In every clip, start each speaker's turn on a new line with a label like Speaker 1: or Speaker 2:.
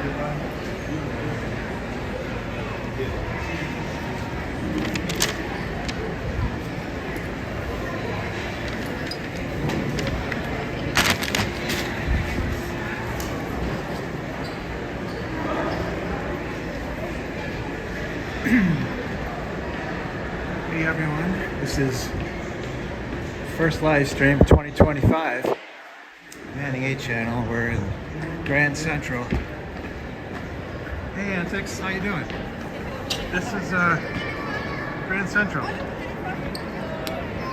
Speaker 1: Hey everyone, this is first live stream 2025, Manning 8 channel. We're in Grand Central. Hey Antics, how you doing? This is Grand Central.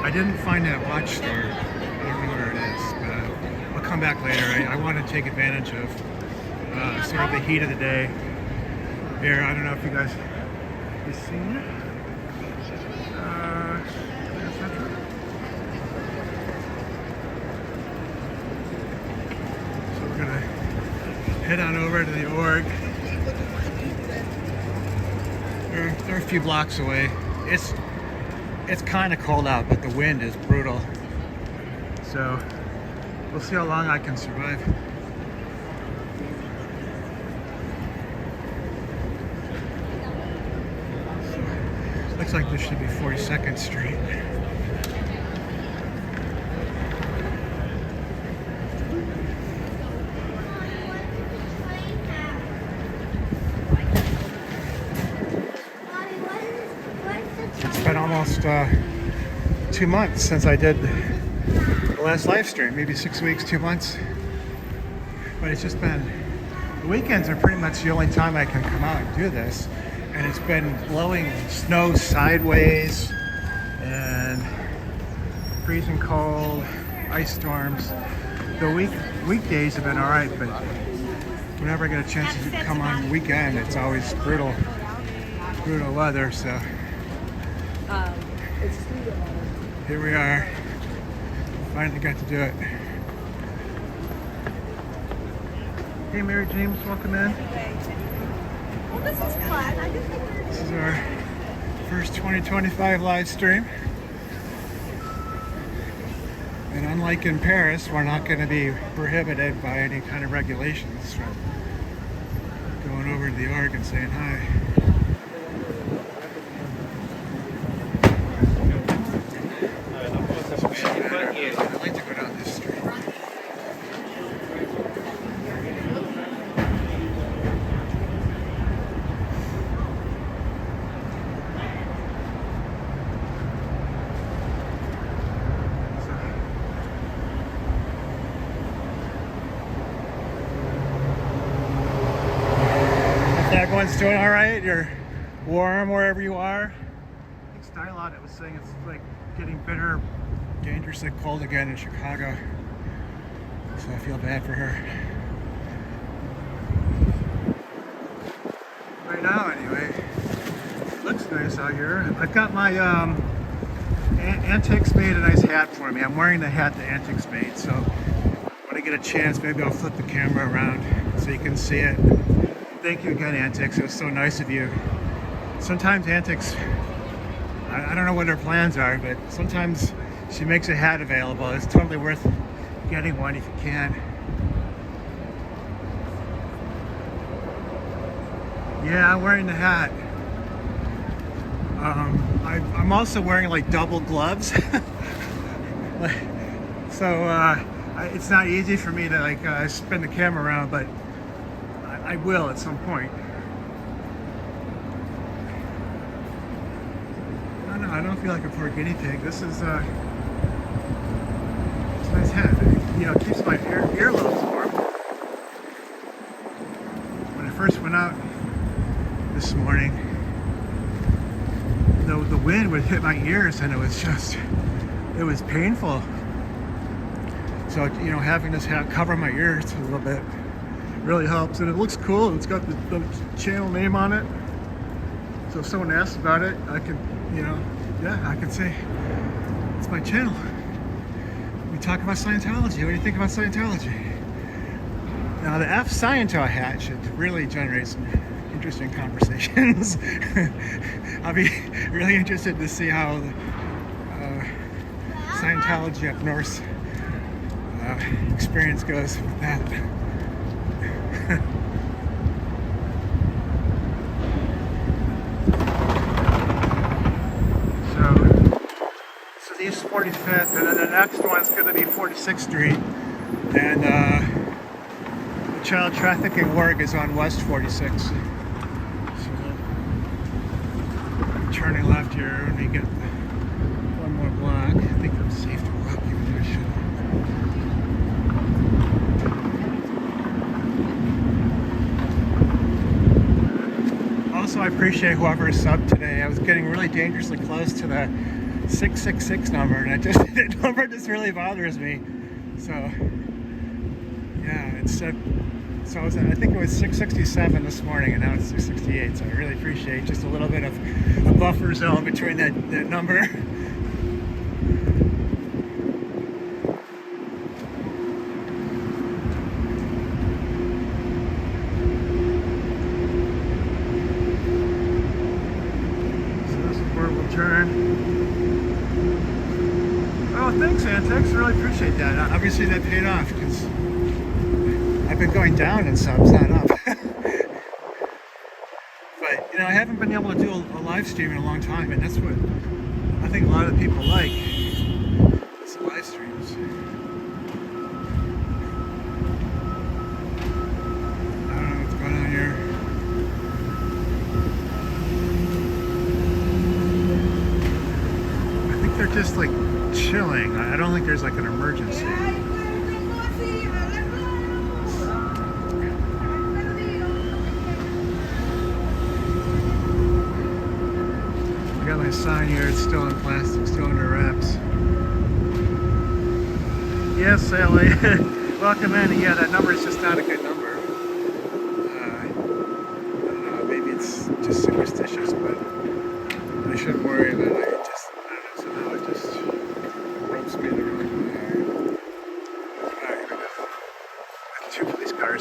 Speaker 1: I didn't find that watch store. I don't know where it is, but I'll come back later. I want to take advantage of sort of the heat of the day here. I don't know if you guys have seen it. So we're gonna head on over to the org. They're a few blocks away. It's kind of cold out, but the wind is brutal. So we'll see how long I can survive. So, looks like this should be 42nd Street. It's been almost 2 months since I did the last live stream, maybe 6 weeks, 2 months. But it's just been, the weekends are pretty much the only time I can come out and do this. And it's been blowing snow sideways and freezing cold, ice storms. The weekdays have been all right, but whenever I get a chance to come on the weekend, it's always brutal weather. So here we are. Finally got to do it. Hey, Mary James, welcome in.
Speaker 2: Well, this is fun.
Speaker 1: This is our first 2025 live stream. And unlike in Paris, we're not going to be prohibited by any kind of regulations from going over to the org and saying hi. I'd like to go down this street. Everyone's doing all right. You're warm wherever you are. I think Style Audit was saying it's like getting bitter, dangerously cold again in Chicago. So I feel bad for her. Right now, anyway, looks nice out here. I've got my Antics made a nice hat for me. I'm wearing the hat that Antics made, so when I get a chance, maybe I'll flip the camera around so you can see it. Thank you again, Antics. It was so nice of you. Sometimes Antics, I don't know what her plans are, but sometimes she makes a hat available. It's totally worth getting one if you can. Yeah, I'm wearing the hat. I'm also wearing like double gloves. So it's not easy for me to like spin the camera around, but I will at some point. I don't feel like a poor guinea pig. This is it's a nice hat. You know, it keeps my earlobes warm. When I first went out this morning, the wind would hit my ears and it was painful. So, you know, having this hat cover my ears a little bit really helps, and it looks cool. It's got the channel name on it, so if someone asks about it, I can, you know, yeah, I can say it's my channel. We talk about Scientology. What do you think about Scientology? Now the F Scientology hat should really generate some interesting conversations. I'll be really interested to see how the Scientology up north experience goes with that. 45th, and then the next one's going to be 46th Street. And the Child Trafficking Org is on West 46. So, turning left here when we get one more block. I think I'm safe to walk even though I shouldn't. Also, I appreciate whoever subbed today. I was getting really dangerously close to the 666 number, and that number just really bothers me. So, yeah, so I think it was 667 this morning, and now it's 668. So I really appreciate just a little bit of a buffer zone between that number. Turn. Oh, thanks, Antex. Really appreciate that. Obviously, that paid off because I've been going down in subs, not up. But I haven't been able to do a live stream in a long time, and that's what I think a lot of people like. It's the live streams. I don't know what's going on here. They're just like chilling. I don't think there's like an emergency. I got my sign here. It's still in plastic, still under wraps. Yes, Sally. Welcome in. Yeah, that number is just not a good number. I don't know. Maybe it's just superstitious, but I shouldn't worry about it.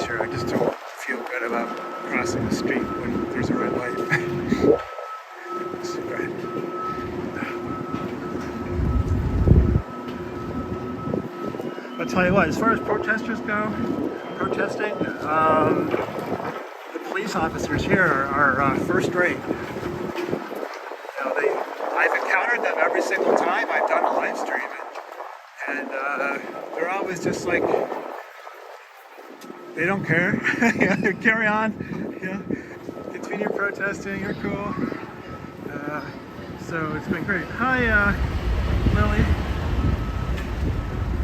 Speaker 1: Here. I just don't feel good about crossing the street when there's a red light. So good. I'll tell you what, as far as protesters go, protesting, the police officers here are first rate. I've encountered them every single time I've done a live stream, and they're always just like, they don't care. Yeah, carry on. Yeah, continue protesting. You're cool. So it's been great. Hi, Lily.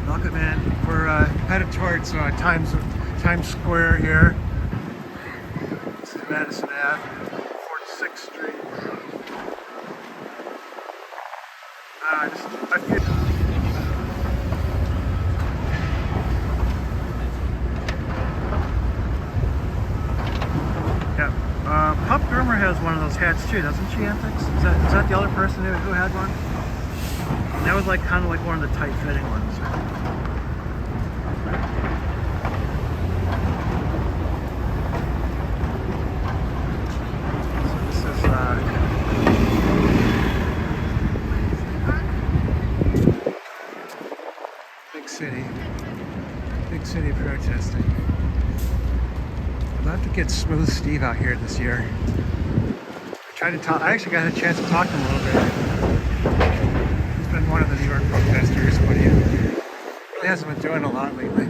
Speaker 1: Welcome in. We're headed towards Times Square here. This is Madison Ave, 46th Street. I feel. Pup Groomer has one of those hats too, doesn't she, Antics? Is that the other person who had one? And that was like kind of like one of the tight-fitting ones. So this is big city protesting. I'd love to get Smooth Steve out here this year. I actually got a chance to talk to him a little bit. He's been one of the New York protesters, but he really hasn't been doing a lot lately.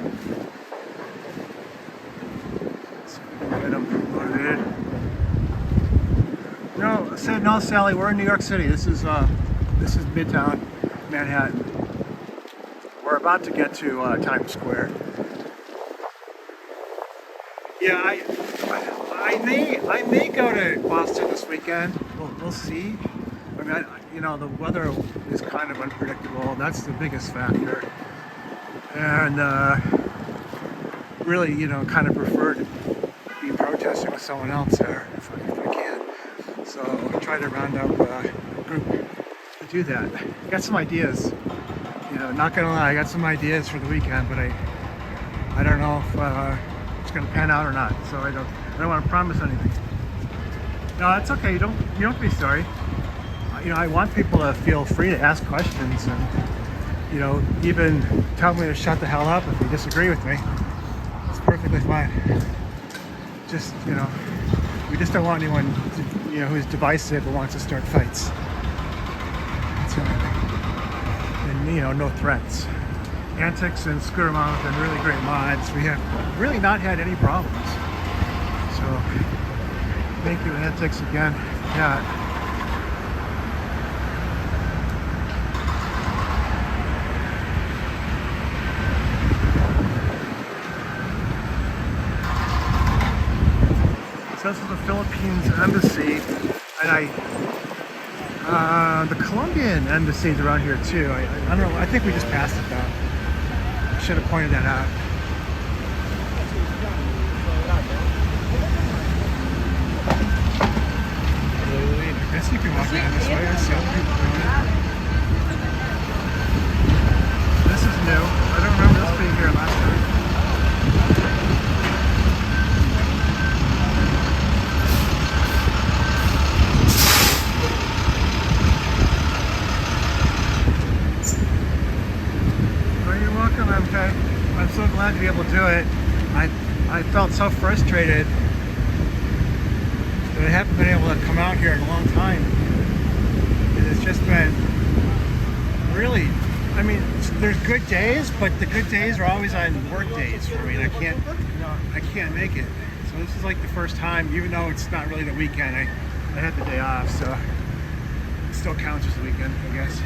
Speaker 1: So get him motivated. No, Sally, we're in New York City. This is Midtown Manhattan. We're about to get to Times Square. Yeah, I may go to Boston this weekend. We'll see. I mean, the weather is kind of unpredictable. That's the biggest factor. And really, kind of prefer to be protesting with someone else there if I can. So I'll try to round up a group to do that. I got some ideas. Not gonna lie, I got some ideas for the weekend, but I don't know if it's gonna pan out or not. So I don't want to promise anything. No, that's okay. You don't have to be sorry. I want people to feel free to ask questions and even tell me to shut the hell up if they disagree with me. It's perfectly fine. Just we just don't want anyone who's divisive or wants to start fights. That's the only thing. And no threats. Antics and Scooter Mom have been really great mods. We have really not had any problems. So thank you, Antics, again. Yeah. So this is the Philippines Embassy, and the Colombian Embassy is around here too. I don't know, I think we just passed it though. I should have pointed that out. I guess you can walk down this way. I see other people doing it. This is new. I don't remember this being here last time. Okay. I'm so glad to be able to do it. I felt so frustrated that I haven't been able to come out here in a long time. And it's just been really, I mean, there's good days, but the good days are always on work days for me, and I can't make it. So this is like the first time, even though it's not really the weekend, I had the day off, so it still counts as the weekend, I guess. So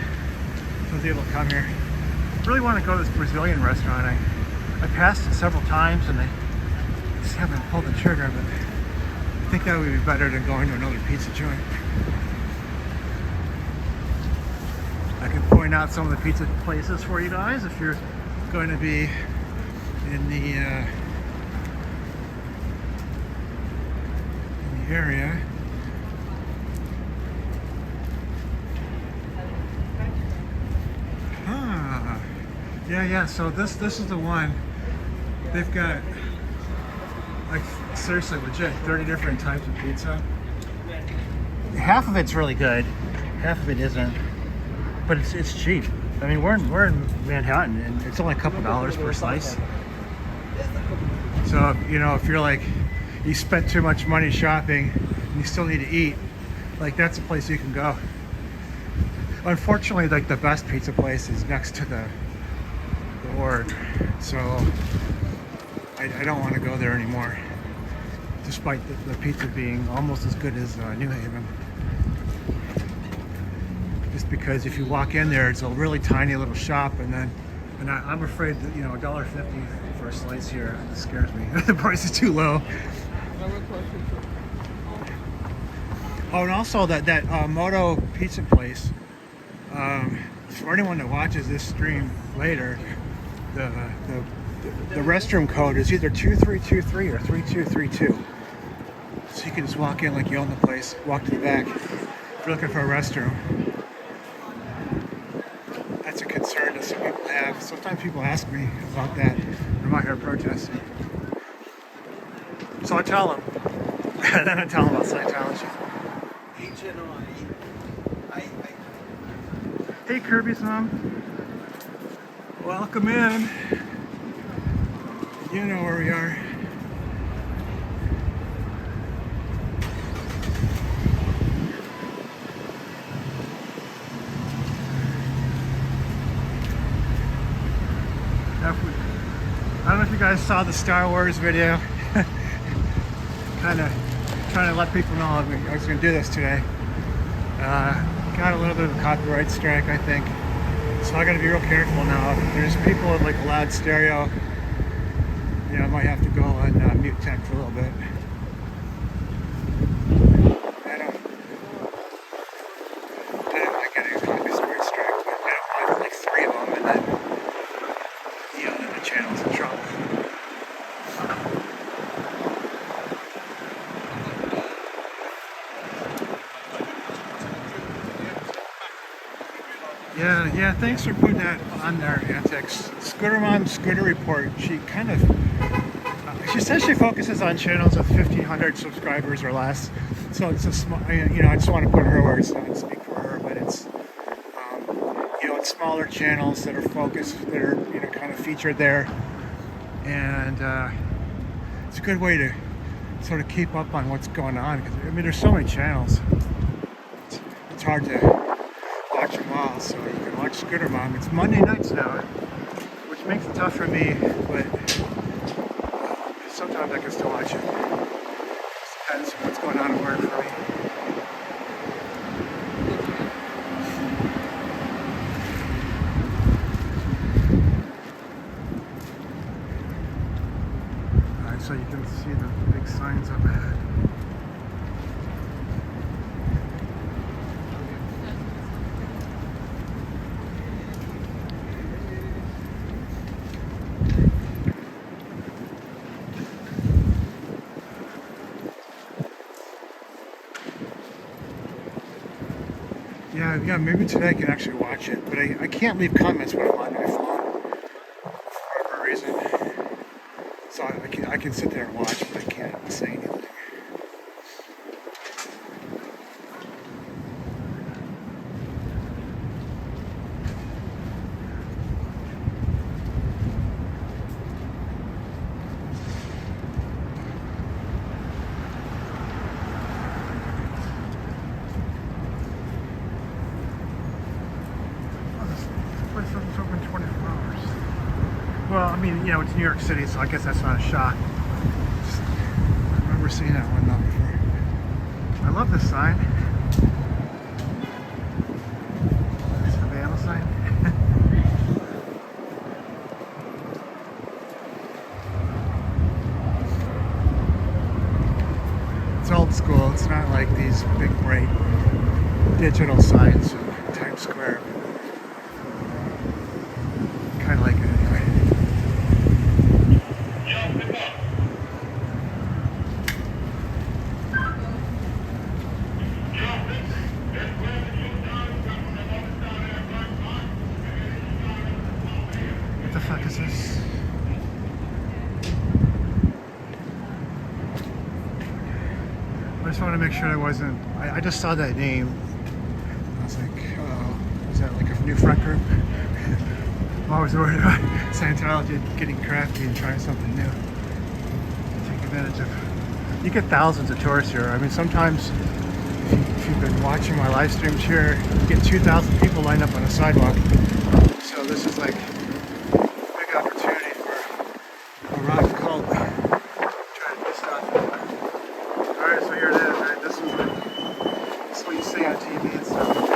Speaker 1: I was able to come here. I really want to go to this Brazilian restaurant. I passed it several times and I just haven't pulled the trigger, but I think that would be better than going to another pizza joint. I can point out some of the pizza places for you guys if you're going to be in the area. Yeah, so this is the one. They've got, like, seriously legit 30 different types of pizza. Half of it's really good, half of it isn't, but it's cheap. I mean, we're in Manhattan and it's only a couple dollars per slice. So, if you're like, you spent too much money shopping and you still need to eat, like, that's a place you can go. Unfortunately, like, the best pizza place is next to the Org, so I don't want to go there anymore, despite the pizza being almost as good as New Haven. Just because if you walk in there, it's a really tiny little shop, and I'm afraid that $1.50 for a slice here scares me. The price is too low. Oh, and also that Moto pizza place. For anyone that watches this stream later, the restroom code is either 2323 or 3232. So you can just walk in like you own the place, walk to the back if you're looking for a restroom. That's a concern that some people have. Sometimes people ask me about that when I'm out here protesting. So I tell them. And then I tell them about Scientology. Hey, Kirby's mom. Welcome in. You know where we are. I don't know if you guys saw the Star Wars video. Kind of trying to let people know I was going to do this today. Got a little bit of a copyright strike, I think. So I got to be real careful now. There's people with like a loud stereo. I might have to go on mute tech for a little bit. I don't like getting a copyright strike, but I don't want like 3 of them, and then then the channel's in trouble. Yeah, thanks for putting that on there, Antics. Scooter Mom's Scooter Report, she says she focuses on channels with 1,500 subscribers or less. So it's a small, I just want to put her words, not speak for her, but it's, it's smaller channels that are focused, that are, kind of featured there. And it's a good way to sort of keep up on what's going on, because, there's so many channels. It's hard to watch them all, so you can watch Scooter Mom. It's Monday nights now, which makes it tough for me, but sometimes I can still watch it. Just depends on what's going on at work for me. Alright, so you can see the big signs up ahead. Yeah, maybe today I can actually watch it, but I can't leave comments when I'm on my phone for whatever reason. So I can sit there and watch, but I can't say anything. It's open 24 hours. Well, I mean, you know, it's New York City, so I guess that's not a shock. I remember seeing that one though before. I love this sign. It's a Havana sign. It's old school. It's not like these big, bright digital signs in Times Square. Kind of like it anyway. What the fuck is this? I just want to make sure I wasn't. I just saw that name. I was like, oh, is that like a new front group? I'm always worried about Scientology getting crafty and trying something new. Take advantage of. You get thousands of tourists here. I mean, sometimes if you've been watching my live streams here, you get 2,000 people lined up on a sidewalk. So this is like a big opportunity for a rock cult. Try to do stuff. All right, so here it is. Right? This is what you see on TV and stuff.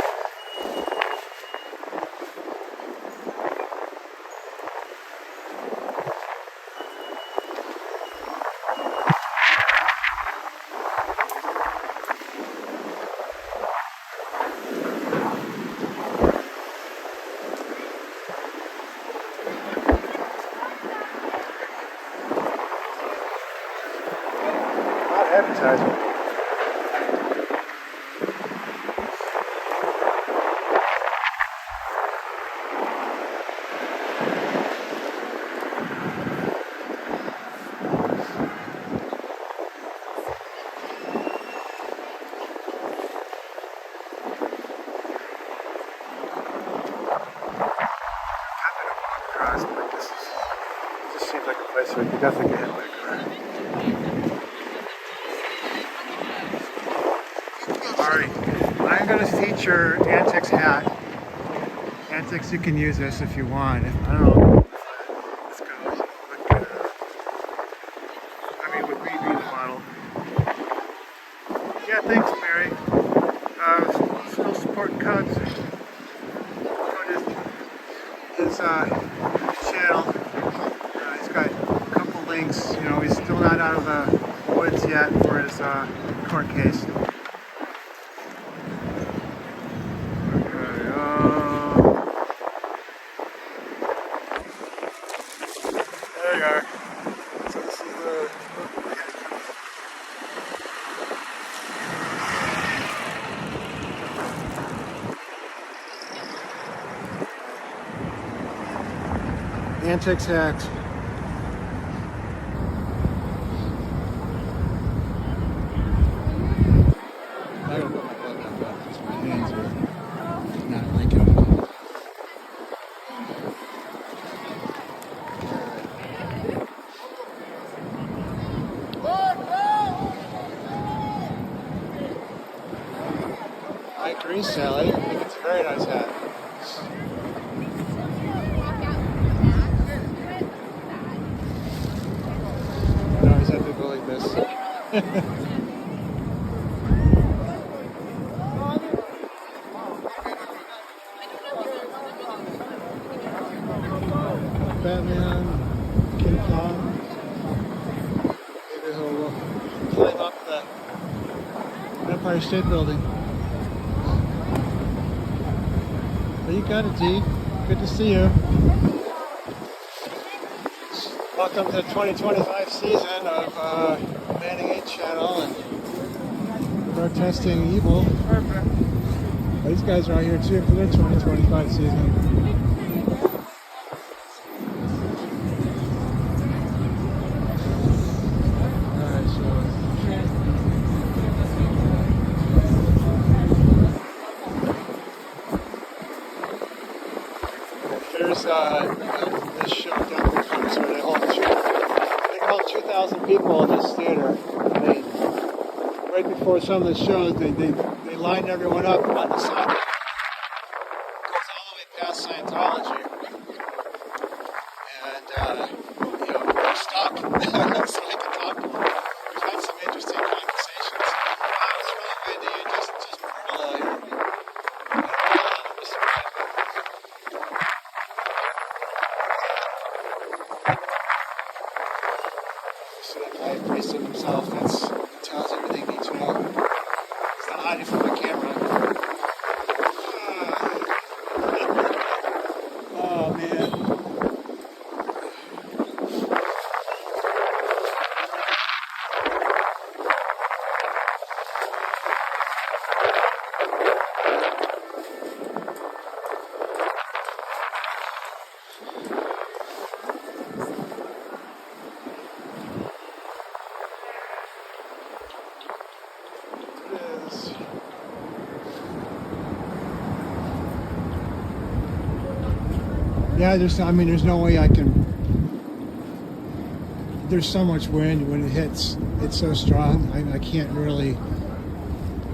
Speaker 1: Advertising. This seems like a place where you could definitely get hit by a car. Alright, I'm going to feature Antics hat. Antics, you can use this if you want. I don't know. This goes. Look good. I mean, would we be the model? Yeah, thanks, Mary. Still supporting Cubs. His channel. He's got a couple links. You know, he's still not out of the woods yet for his court case. There you are. So this is the Antics hat. I gotta put my glove down back because my hands are not linking. I agree, Sally. Very nice hat. I always have to go like this. Batman, King Kong. Maybe he'll climb up the Empire State Building. Well, you got it, Dee. Good to see you. Welcome to the 2025 season of Manning 8 Channel and Protesting Evil. Well, these guys are out here too for their 2025 season. Here's this show down the corner where they hold 2,000 people in this theater. Right before some of the shows, they line everyone up on the side. It goes all the way past Scientology, and they're stuck. So I can talk to them. We've had some interesting conversations. Wow, it's really windy and just brutal out here. So that guy priest of himself, that tells everything you need to know. He's not hiding from the camera. Oh man. Yeah, there's no way I can. There's so much wind when it hits. It's so strong. I can't really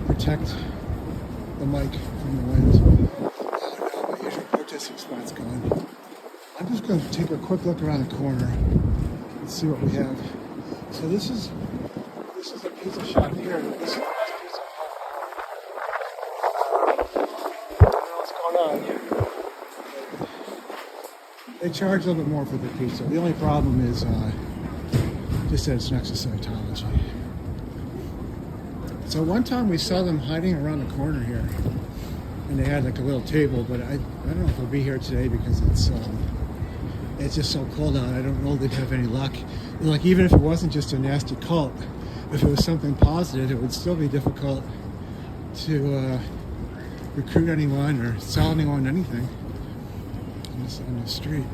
Speaker 1: protect the mic from the wind. Oh no, my usual protesting spot's gone. I'm just going to take a quick look around the corner and see what we have. So this is a pizza shop here. This pizza I don't know what's going on. They charge a little bit more for their pizza. The only problem is just that it's next to Scientology. So one time we saw them hiding around the corner here, and they had like a little table. But I don't know if they'll be here today because it's just so cold out. I don't know if they'd have any luck. Like even if it wasn't just a nasty cult, if it was something positive, it would still be difficult to recruit anyone or sell anyone anything on the street.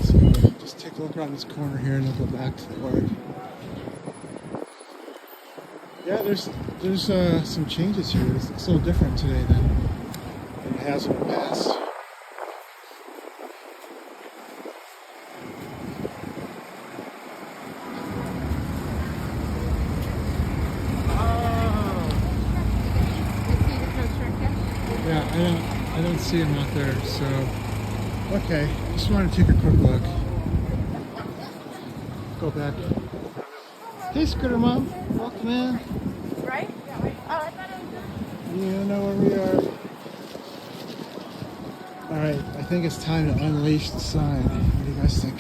Speaker 1: So just take a look around this corner here and we'll go back to the org. Yeah, there's some changes here. It looks a little different today than it has in the past. I don't see him out there, so okay. Just want to take a quick look. Go back. Hey, Scooter Mom, welcome in.
Speaker 2: Right? Yeah, right. Oh, I thought it was just...
Speaker 1: You know where we are. All right, I think it's time to unleash the sign. What do you guys think?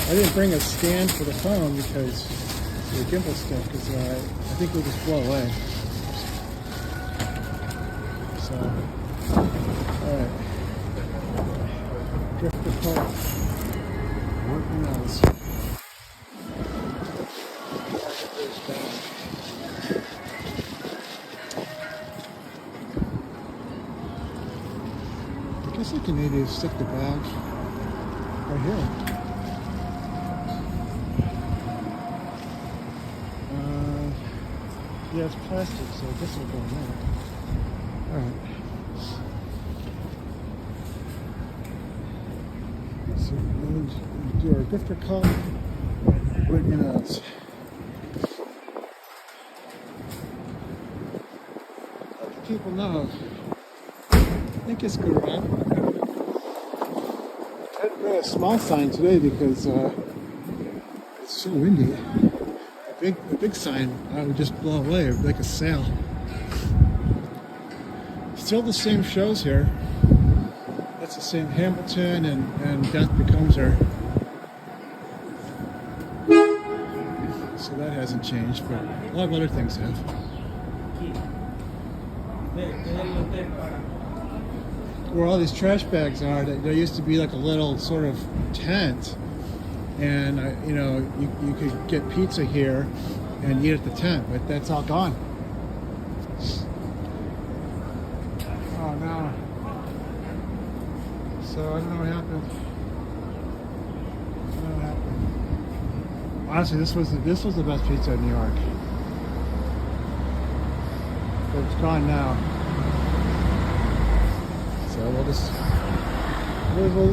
Speaker 1: I didn't bring a stand for the phone because the gimbal stick, because I think we'll just blow away. So, alright. Drift the pole. Working else. I guess I can maybe stick the bag right here. Yeah, it's plastic, so I guess it'll go in there. Alright. So we'll do our grifter cult. Whitney Mills. Let the people know. I think it's good run. I had to bring a small sign today because it's so windy. A big sign would just blow away, like a sail. Still the same shows here. That's the same Hamilton and Death Becomes Her. So that hasn't changed, but a lot of other things have. Where all these trash bags are, there used to be like a little sort of tent, and you could get pizza here and eat at the tent, but that's all gone. Oh no! So I don't know what happened. Honestly, this was the best pizza in New York, but it's gone now. So we'll just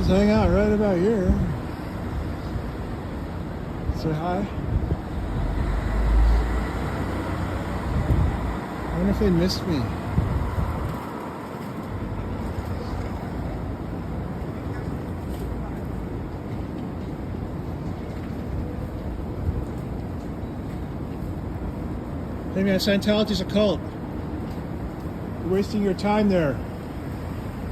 Speaker 1: hang out right about here. Say hi. I wonder if they missed me. Hey man, Scientology's a cult. You're wasting your time there.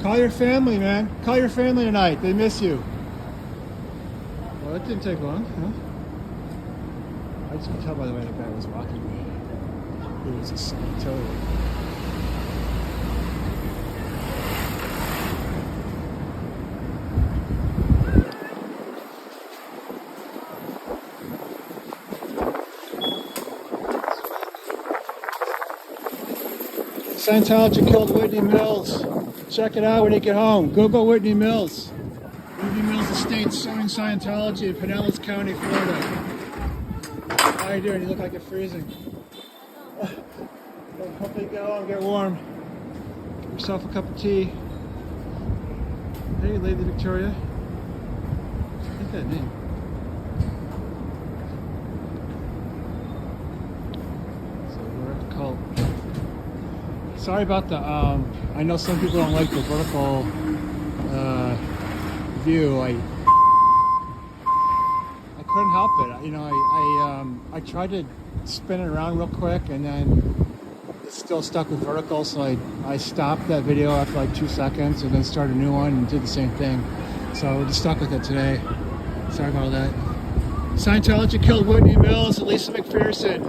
Speaker 1: Call your family, man. Call your family tonight. They miss you. Well, that didn't take long, huh? I just could tell by the way the guy was walking me. It was a Scientology. Scientology killed Whitney Mills. Check it out when you get home. Google Whitney Mills. Whitney Mills estate suing Scientology in Pinellas County, Florida. How you doing? You look like you're freezing. Hopefully you get home, get warm. Get yourself a cup of tea. Hey, Lady Victoria. I like that name. So we're at the cult. Sorry about the, I know some people don't like the vertical view. I couldn't help it. I tried to spin it around real quick and then it's still stuck with vertical, so I stopped that video after like 2 seconds and then started a new one and did the same thing. So we're just stuck with it today. Sorry about that. Scientology killed Whitney Mills and Lisa McPherson.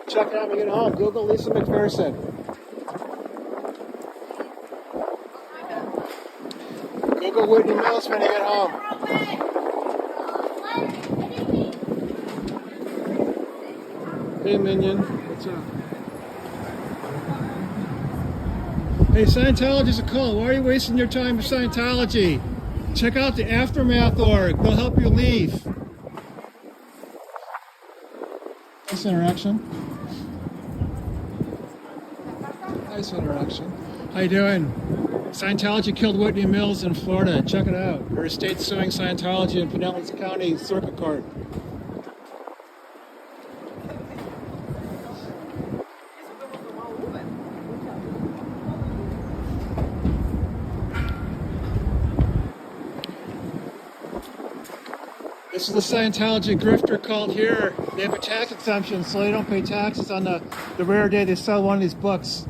Speaker 1: Check it out when you get home. Google Lisa McPherson. Google Whitney Mills when you get home. Hey Minion, what's up? Hey, Scientology's a cult. Why are you wasting your time with Scientology? Check out the Aftermath Org. They'll help you leave. Nice interaction. Nice interaction. How you doing? Scientology killed Whitney Mills in Florida. Check it out. Her estate suing Scientology in Pinellas County Circuit Court. This is the Scientology grifter cult here. They have a tax exemption, so they don't pay taxes on the rare day they sell one of these books.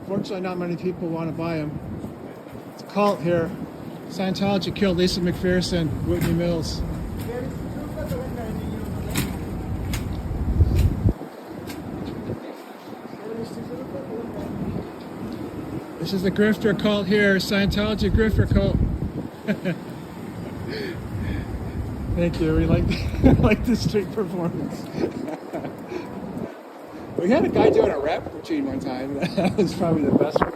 Speaker 1: Fortunately, not many people want to buy them. It's a cult here. Scientology killed Lisa McPherson, Whitney Mills. This is the grifter cult here, Scientology grifter cult. Thank you. We like the street performance. We had a guy doing a rap routine one time. That was probably the best one.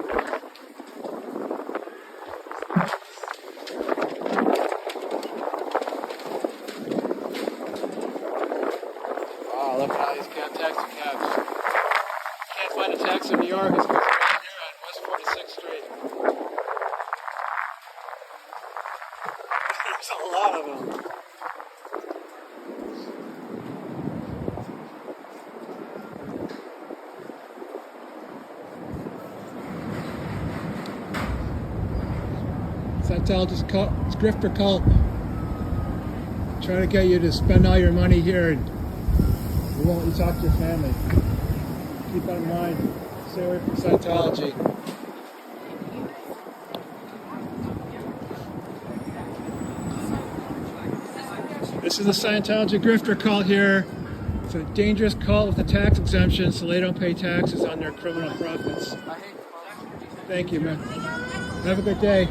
Speaker 1: Wow, look at all these taxi cabs. Can't find a taxi in New York. It's right here on West 46th Street. Scientology cult, it's grifter cult. Trying to get you to spend all your money here, and we won't let you talk to your family. Keep that in mind. Stay away from Scientology. This is the Scientology grifter cult here. It's a dangerous cult with a tax exemption, so they don't pay taxes on their criminal profits. Thank you, man. Have a good day.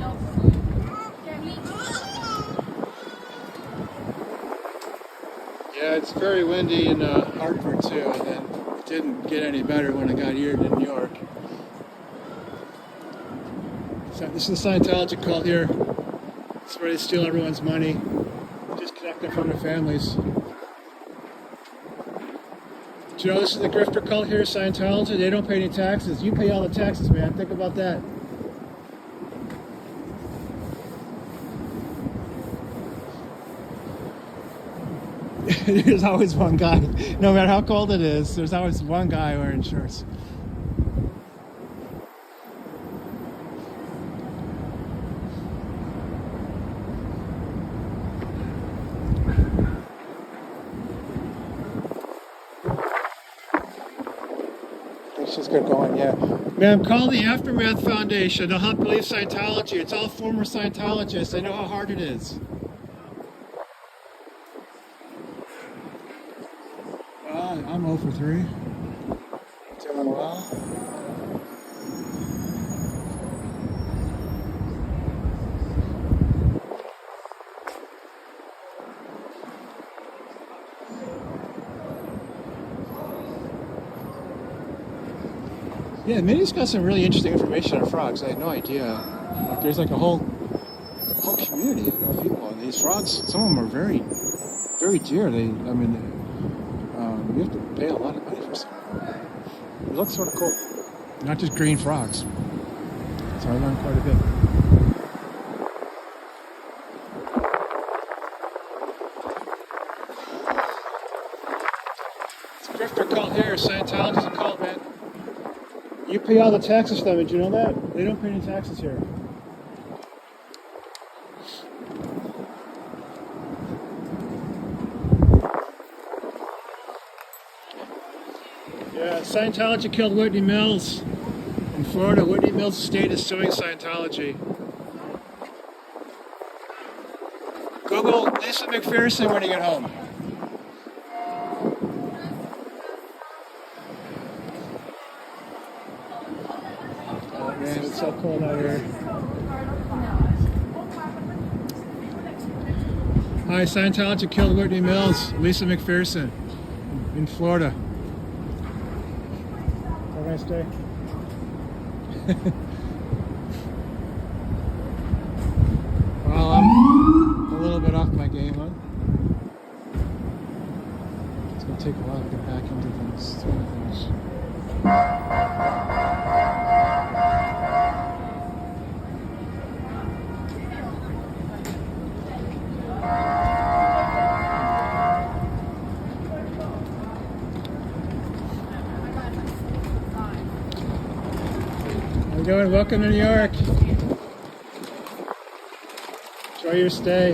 Speaker 1: Yeah, it's very windy in Hartford too, and then it didn't get any better when I got here to New York. So this is the Scientology cult here. It's where they steal everyone's money, disconnect them from their families. Do you know this is the grifter cult here, Scientology? They don't pay any taxes. You pay all the taxes, man. Think about that. There's always one guy. No matter how cold it is, there's always one guy wearing shorts. She's good going, yeah. Ma'am, call the Aftermath Foundation. They'll help you leave Scientology. It's all former Scientologists. They know how hard it is. I'm 0 for 3. Doing well. Yeah, Minnie's got some really interesting information on frogs. I had no idea. Like, there's like a whole community of people. And these frogs, some of them are very, very dear. You have to pay a lot of money for some. It looks sort of cool. Not just green frogs. So I learned quite a bit. It's a grifter cult here. Scientology's a cult, man. You pay all the taxes for them. Did you know that? They don't pay any taxes here. Yeah, Scientology killed Whitney Mills. In Florida, Whitney Mills' estate is suing Scientology. Google Lisa McPherson when you get home. Oh man, it's so cold out here. Hi, Scientology killed Whitney Mills, Lisa McPherson, in Florida. Have a nice day. Well, I'm a little bit off my game, huh? It's going to take a while to get back into things, doing things. How you doing? Welcome to New York. Enjoy your stay.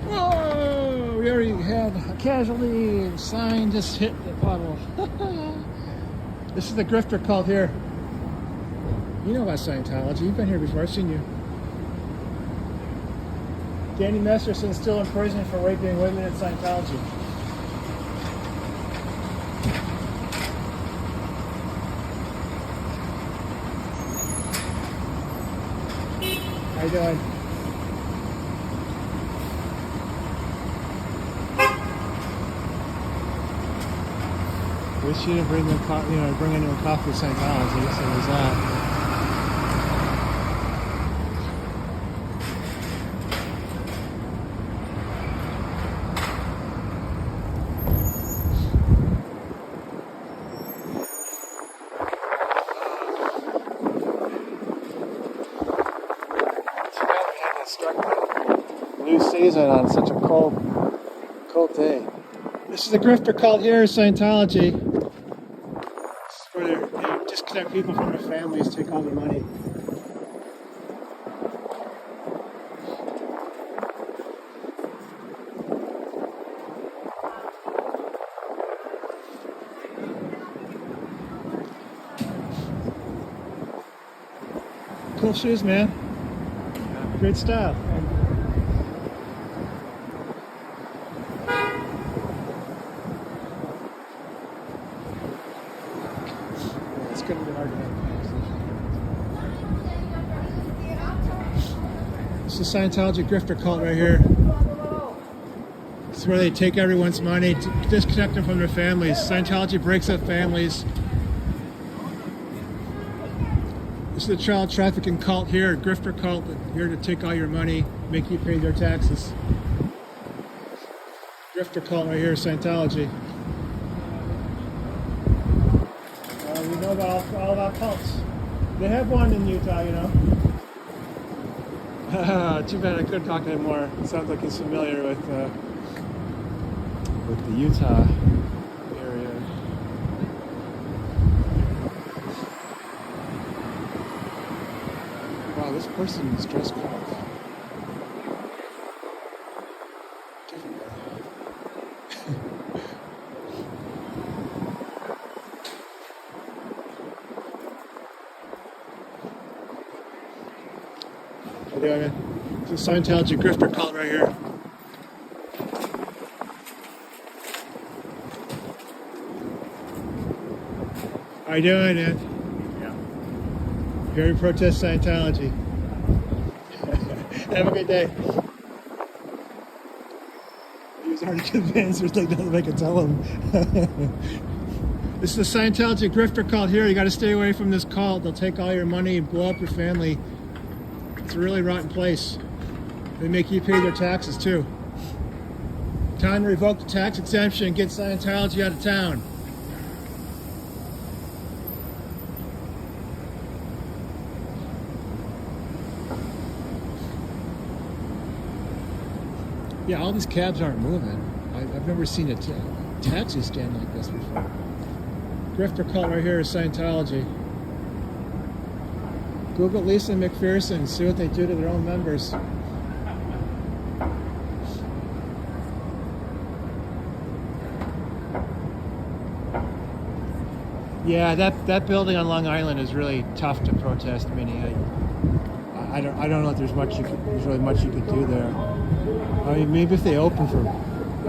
Speaker 1: Whoa! We already have a casualty. Sign just hit the puddle. This is the grifter cult here. You know about Scientology. You've been here before. I've seen you. Danny Masterson's still in prison for raping women in Scientology. How you doing? We should bring into a coffee with Scientology. So there's that. New season on such a cold cult day. This is a grifter cult here, Scientology. This is where they disconnect people from their families, take all their money. Cool shoes, man. Great style. It's gonna be hard to have a conversation. This is the Scientology grifter cult right here. This is where they take everyone's money, disconnect them from their families. Scientology breaks up families. This is the child trafficking cult here, grifter cult, here to take all your money, make you pay their taxes. Grifter cult right here, Scientology. We know about all about cults. They have one in Utah, you know. Too bad I couldn't talk anymore. It sounds like he's familiar with the Utah area. Wow, this person is dressed kind of different. How you doing, man? It's a Scientology grifter cult right here. How you doing, man? Here to protest Scientology. Have a good day. He was already convinced. There's like nothing I can tell him. This is the Scientology grifter cult here. You got to stay away from this cult. They'll take all your money and blow up your family. It's a really rotten place. They make you pay their taxes too. Time to revoke the tax exemption and get Scientology out of town. Yeah, all these cabs aren't moving. I've never seen a taxi stand like this before. Grifter cult right here is Scientology. Google Lisa McPherson, see what they do to their own members. Yeah, that building on Long Island is really tough to protest, Minnie. I don't know if there's really much you could do there. I mean, maybe if they open for,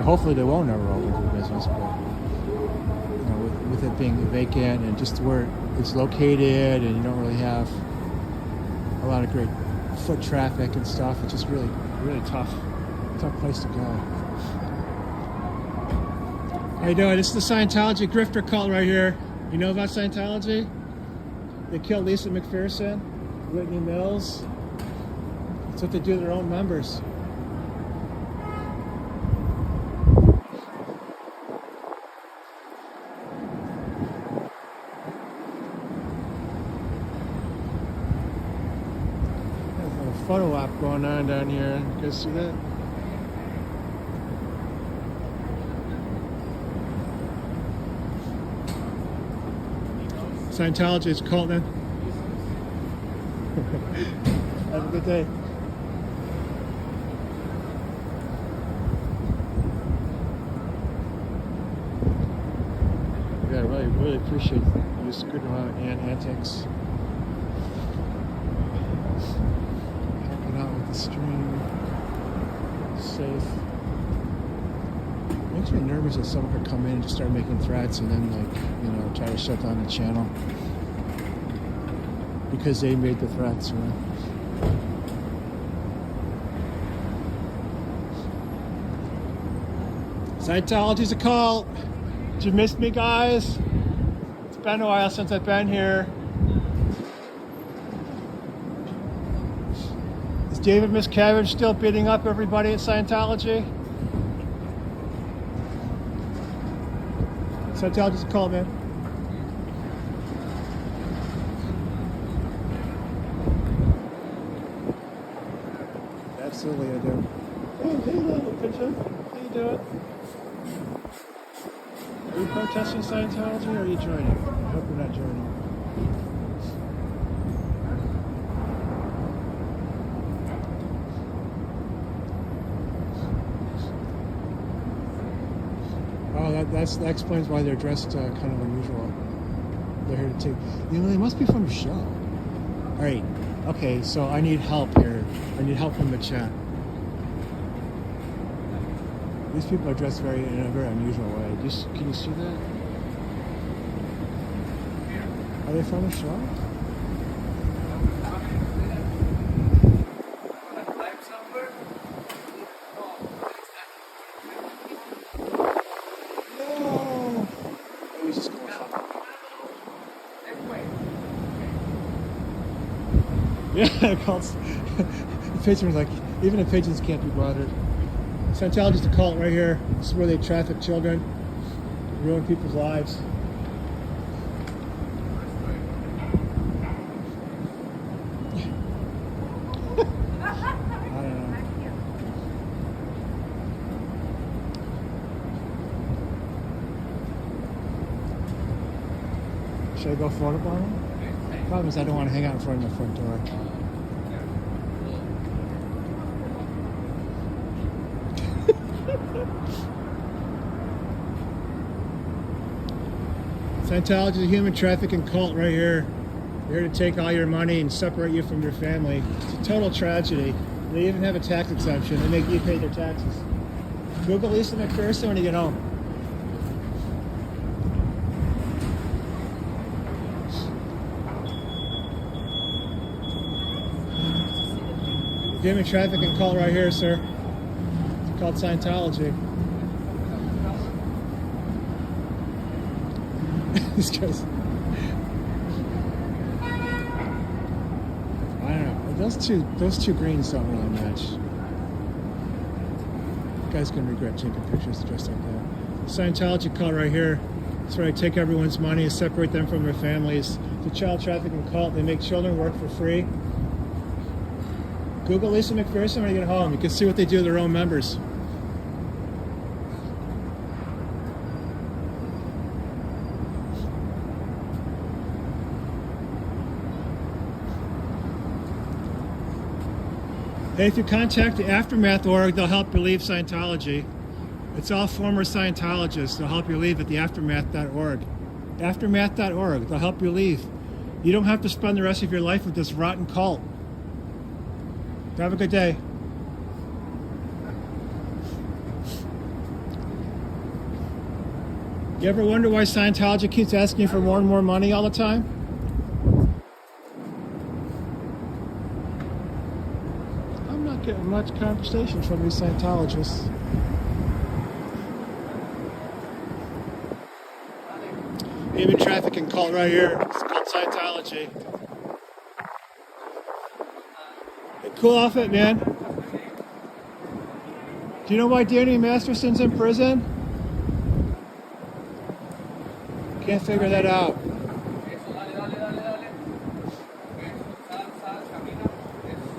Speaker 1: hopefully they won't ever open for business, but you know, with it being vacant and just where it's located, and you don't really have a lot of great foot traffic and stuff, it's just really tough place to go. How you doing? This is the Scientology grifter cult right here. You know about Scientology? They killed Lisa McPherson, Whitney Mills. That's what they do to their own members. Photo op going on down here. You guys see that? Scientology is cult then. Have a good day. Yeah, I really appreciate you scooting around and antics. Out with the stream, safe. It makes me nervous that someone could come in and just start making threats and then, like, you know, try to shut down the channel because they made the threats, you know. Scientology's a cult. Did you miss me, guys? It's been a while since I've been here. David Miscavige still beating up everybody at Scientology? Scientology's a cult, man. Absolutely, I do. Oh, hey, little picture. How you you doing? Are you protesting Scientology or are you joining? I hope you're not joining. Oh, that explains why they're dressed kind of unusual. They're here to take. They must be from the show. All right. Okay, so I need help here. I need help from the chat. These people are dressed in a very unusual way. Can you see that? Are they from the show? No. Let me just go off. Yeah, the pigeons like even the pigeons can't be bothered. Scientology's a cult right here. This is where they traffic children, ruin people's lives. I don't know. Should I go photo bomb them? Problem is I don't want to hang out in front of the front door. Scientology is a human trafficking cult right here. They're here to take all your money and separate you from your family. It's a total tragedy. They even have a tax exemption. They make you pay their taxes. Google Lisa McPherson when you get home. Human trafficking cult right here, sir. It's called Scientology. These guys. I don't know. Those two greens don't really match. You guys can regret taking pictures dressed like that. Scientology cult right here. That's where I take everyone's money and separate them from their families. It's a child trafficking cult. They make children work for free. Google Lisa McPherson when you get home. You can see what they do to their own members. Hey, if you contact the Aftermath Org, they'll help you leave Scientology. It's all former Scientologists. They'll help you leave at the aftermath.org. Aftermath.org. They'll help you leave. You don't have to spend the rest of your life with this rotten cult. Have a good day. You ever wonder why Scientology keeps asking you for more and more money all the time? I'm not getting much conversation from these Scientologists. Human trafficking cult right here. It's called Scientology. Cool outfit, man. Do you know why Danny Masterson's in prison? Can't figure that out.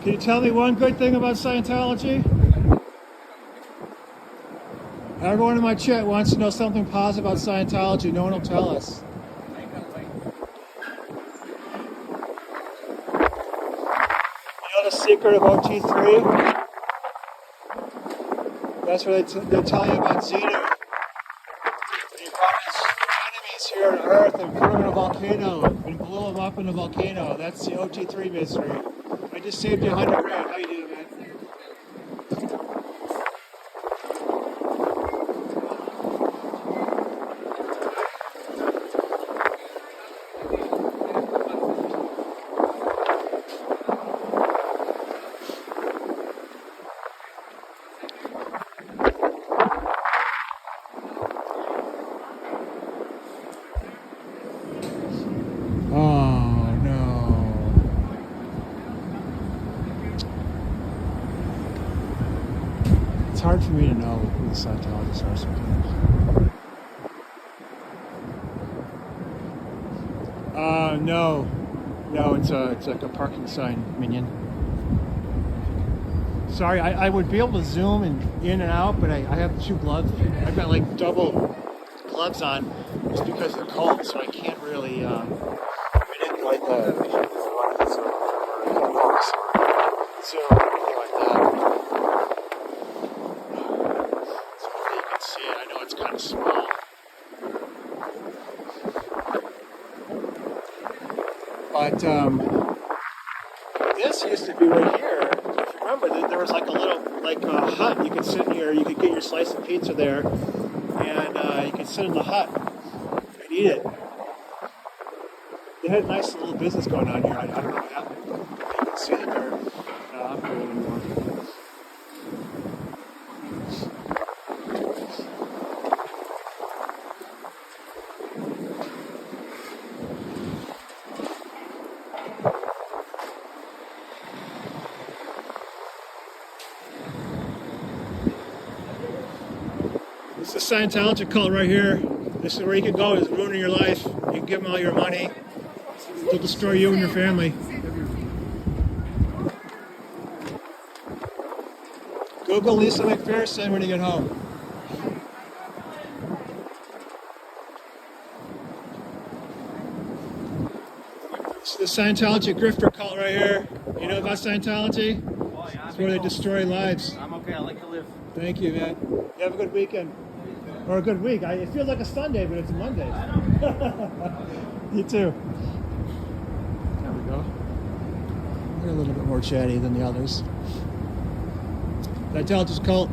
Speaker 1: Can you tell me one good thing about Scientology? Everyone in my chat wants to know something positive about Scientology. No one will tell us. The secret of OT3. That's where they tell you about Xenu. He brought his enemies here to Earth and put them in a volcano and blew them up in a volcano. That's the OT3 mystery. I just saved you $100 grand. How you doing, man? It's hard for me to know who the Scientologists are sometimes. No, it's like a parking sign, minion. Sorry, I would be able to zoom in and out, but I have two gloves. I've got like double gloves on just because of the cold, so I can't really I didn't like zoom or anything like that. So hopefully you can see it. I know it's kind of small. But this used to be right here. If you remember, there was like a little hut. You could sit in here. You could get your slice of pizza there, and you could sit in the hut and eat it. They had a nice little business going on here. I don't know what happened. You can see that they're not operating anymore. This is the Scientology cult right here. This is where you can go. It's ruining your life. You can give them all your money. They'll destroy you and your family. Google Lisa McPherson when you get home. This is the Scientology grifter cult right here. You know about Scientology?
Speaker 3: Oh, yeah.
Speaker 1: It's where they destroy lives.
Speaker 3: I'm okay. I like to live.
Speaker 1: Thank you, man. You have a good weekend. Or a good week. It feels like a Sunday, but it's a Monday. You too. There we go. They're a little bit more chatty than the others. Scientology cult.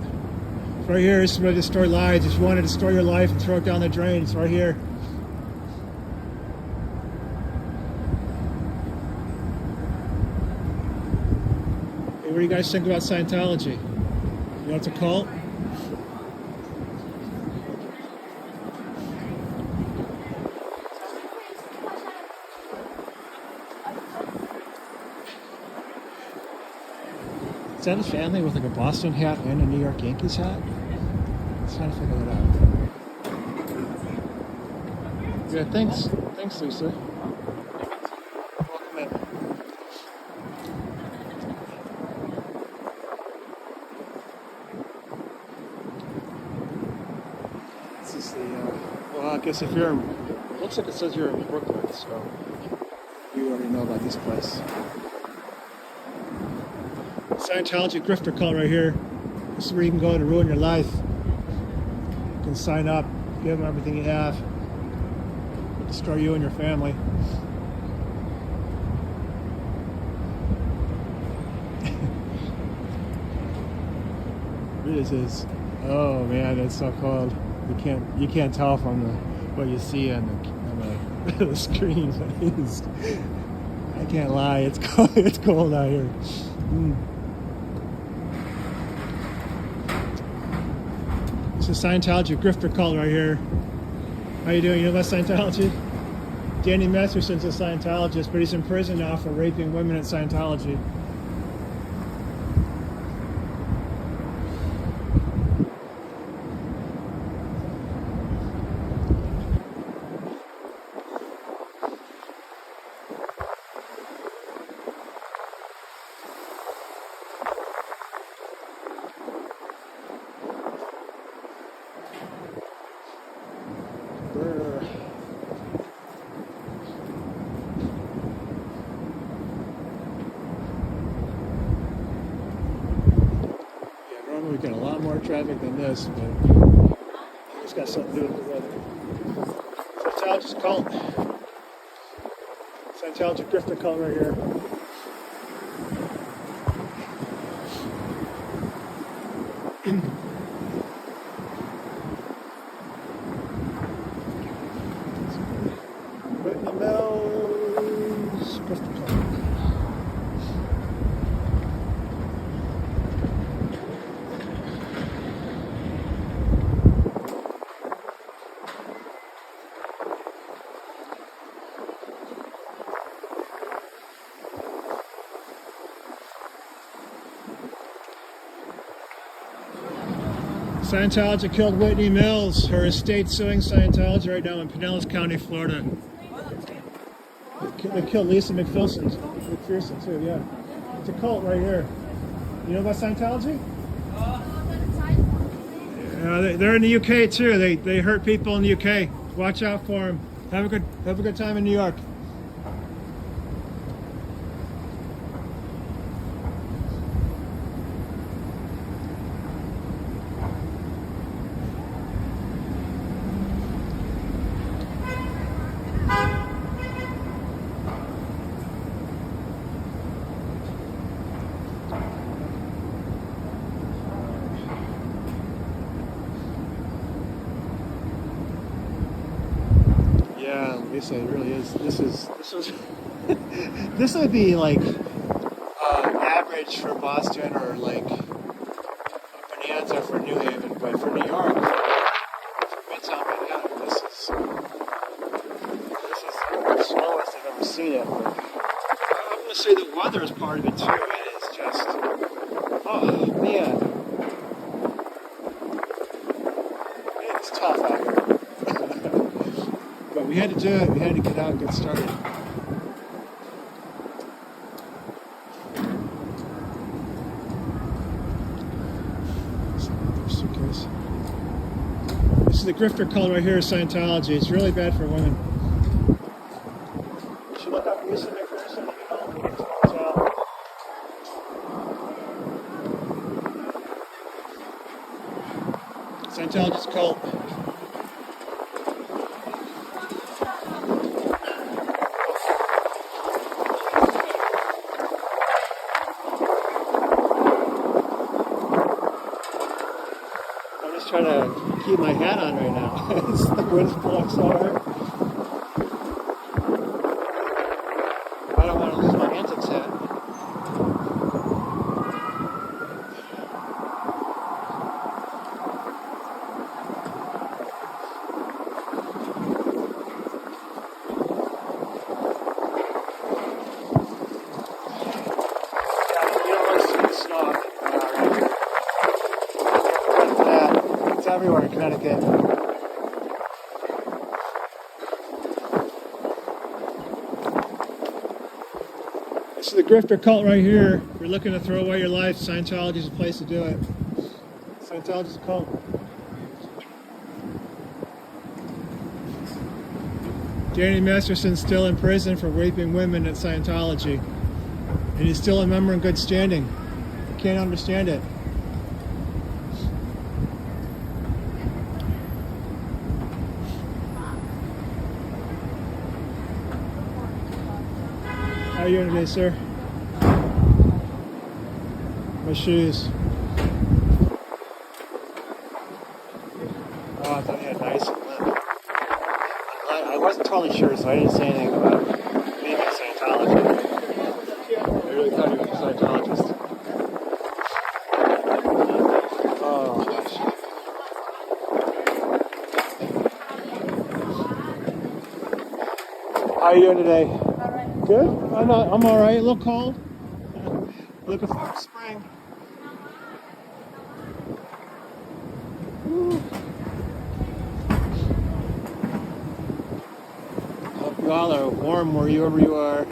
Speaker 1: It's right here. This is where they destroy lives. If you want to destroy your life and throw it down the drain, it's right here. Hey, what do you guys think about Scientology? You know it's a cult? Is that a family with like a Boston hat and a New York Yankees hat? Let's try to figure that out. Yeah, thanks. Thanks, Lisa. Welcome in. This is the, well, I guess if you're, it looks like it says you're in Brooklyn, so you already know about this place. Scientology grifter cult right here. This is where you can go to ruin your life. You can sign up, give them everything you have, destroy you and your family. This is, oh man, it's so cold. You can't tell from what you see on the screen. I can't lie. It's cold. It's cold out here. This is Scientology grifter cult right here. How you doing? You know about Scientology? Danny Masterson's a Scientologist, but he's in prison now for raping women at Scientology. We got a lot more traffic than this, but it's got something to do with the weather. Scientology's cult. Scientology grifter cult right here. Whitney Mills grifter cult. Scientology killed Whitney Mills. Her estate suing Scientology right now in Pinellas County, Florida. They killed Lisa McPherson too, yeah. It's a cult right here. You know about Scientology? They're in the UK too. They hurt people in the UK. Watch out for them. Have a good time in New York. Yeah, Lisa, it really is. This was this would be like average for Boston or like Bonanza for New Haven, but for New York, for Midtown Manhattan, this is the slowest I've ever seen it. But I'm gonna say the weather is part of it too. It is just, oh man, it's tough out here. But we had to do it. We had to get out and get started. Suitcase. This is the grifter cult right here, Scientology. It's really bad for women. You should look up Lisa McPherson. Scientology's cult. Trying to keep my hat on right now. It's the wind's blowing so hard. I don't want to lose my antics hat. Yeah, you don't want to see the snow right here. It's everywhere in Connecticut. This is the grifter cult right here. If you're looking to throw away your life, Scientology is a place to do it. Scientology's a cult. Danny Masterson's still in prison for raping women at Scientology. And he's still a member in good standing. I can't understand it. How are you doing today, sir? My shoes. Oh, I thought you had nice. I wasn't totally sure, so I didn't say anything about being a Scientologist. I really thought you were a Scientologist. Oh, gosh. How are you doing today? Good? I'm all right. A little cold. Looking for spring. Woo. Hope you all are warm wherever you are.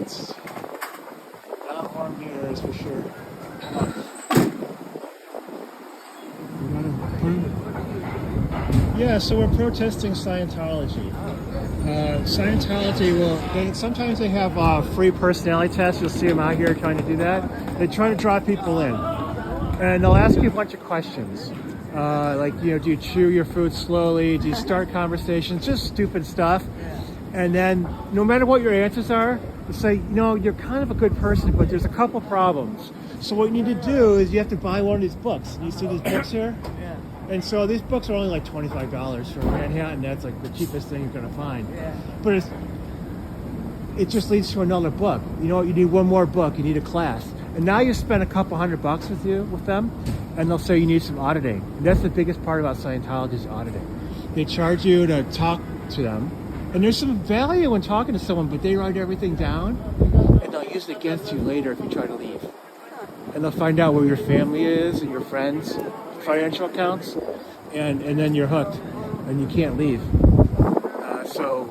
Speaker 1: It's not warm here, that's for sure. Yeah, so we're protesting Scientology. Scientology sometimes they have free personality tests. You'll see them out here trying to do that. They try to draw people in, and they'll ask you a bunch of questions, like, do you chew your food slowly? Do you start conversations? Just stupid stuff. And then no matter what your answers are, they'll say, you're kind of a good person, but there's a couple problems. So what you need to do is you have to buy one of these books. You see these books here? Yeah. And so these books are only like $25 from Manhattan. That's like the cheapest thing you're going to find. Yeah. But it just leads to another book. You need one more book. You need a class. And now you spend a couple $100 with them, and they'll say you need some auditing. And that's the biggest part about Scientology is auditing. They charge you to talk to them. And there's some value in talking to someone, but they write everything down, and they'll use it against you later if you try to leave. And they'll find out where your family is and your friends' financial accounts, and then you're hooked, and you can't leave. So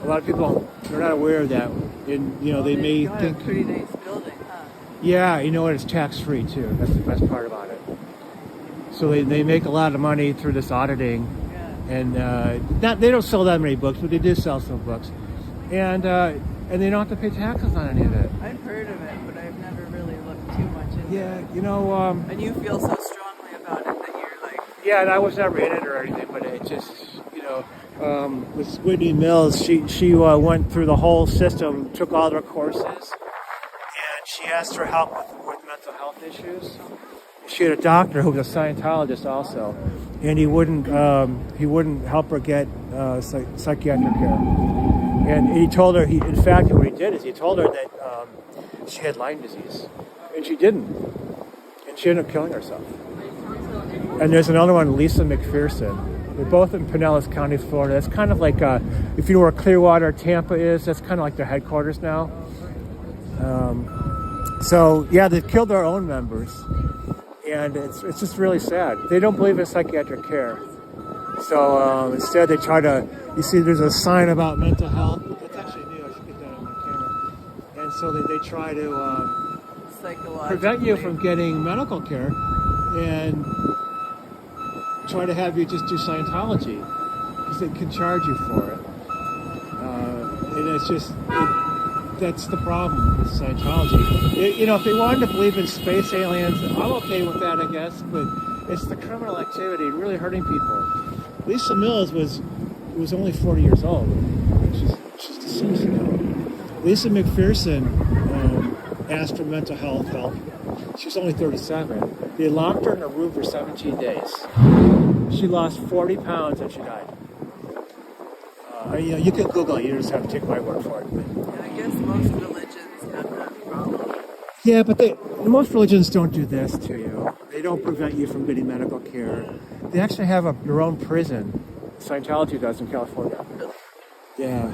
Speaker 1: a lot of people, they're not aware of that. And, they may think...
Speaker 2: Pretty nice building, huh?
Speaker 1: Yeah, you know what? It's tax-free too. That's the best part about it. So they make a lot of money through this auditing, and they don't sell that many books, but they do sell some books, and they don't have to pay taxes on any of it.
Speaker 2: I've heard of it, but I've never really looked too much into it.
Speaker 1: Yeah, you know.
Speaker 2: And you feel so strongly about it that you're like.
Speaker 1: Yeah, and I was never in it or anything, but it just, with Whitney Mills, she went through the whole system, took all their courses, and she asked for help with mental health issues. She had a doctor who was a Scientologist also, and he wouldn't help her get psychiatric care. And he told her, in fact, what he did is he told her that she had Lyme disease, and she didn't, and she ended up killing herself. And there's another one, Lisa McPherson. They're both in Pinellas County, Florida. It's kind of like, if you know where Clearwater, Tampa is, that's kind of like their headquarters now. So yeah, they've killed their own members, and it's just really sad. They don't believe in psychiatric care. So instead they try to, you see there's a sign about mental health. That's actually new, I should get that on my camera. And so they try to prevent you from getting medical care and try to have you just do Scientology because they can charge you for it. And it's just, that's the problem with Scientology. If they wanted to believe in space aliens, I'm okay with that, I guess, but it's the criminal activity really hurting people. Lisa Mills was only 40 years old. She's deceased now. Lisa McPherson asked for mental health help. She was only 37. They locked her in a room for 17 days. She lost 40 pounds and she died. You can Google it. You just have to take my word for it.
Speaker 2: And I guess most religions have that problem.
Speaker 1: Yeah, but most religions don't do this to you. They don't prevent you from getting medical care. They actually have your own prison. Scientology does in California. Yeah.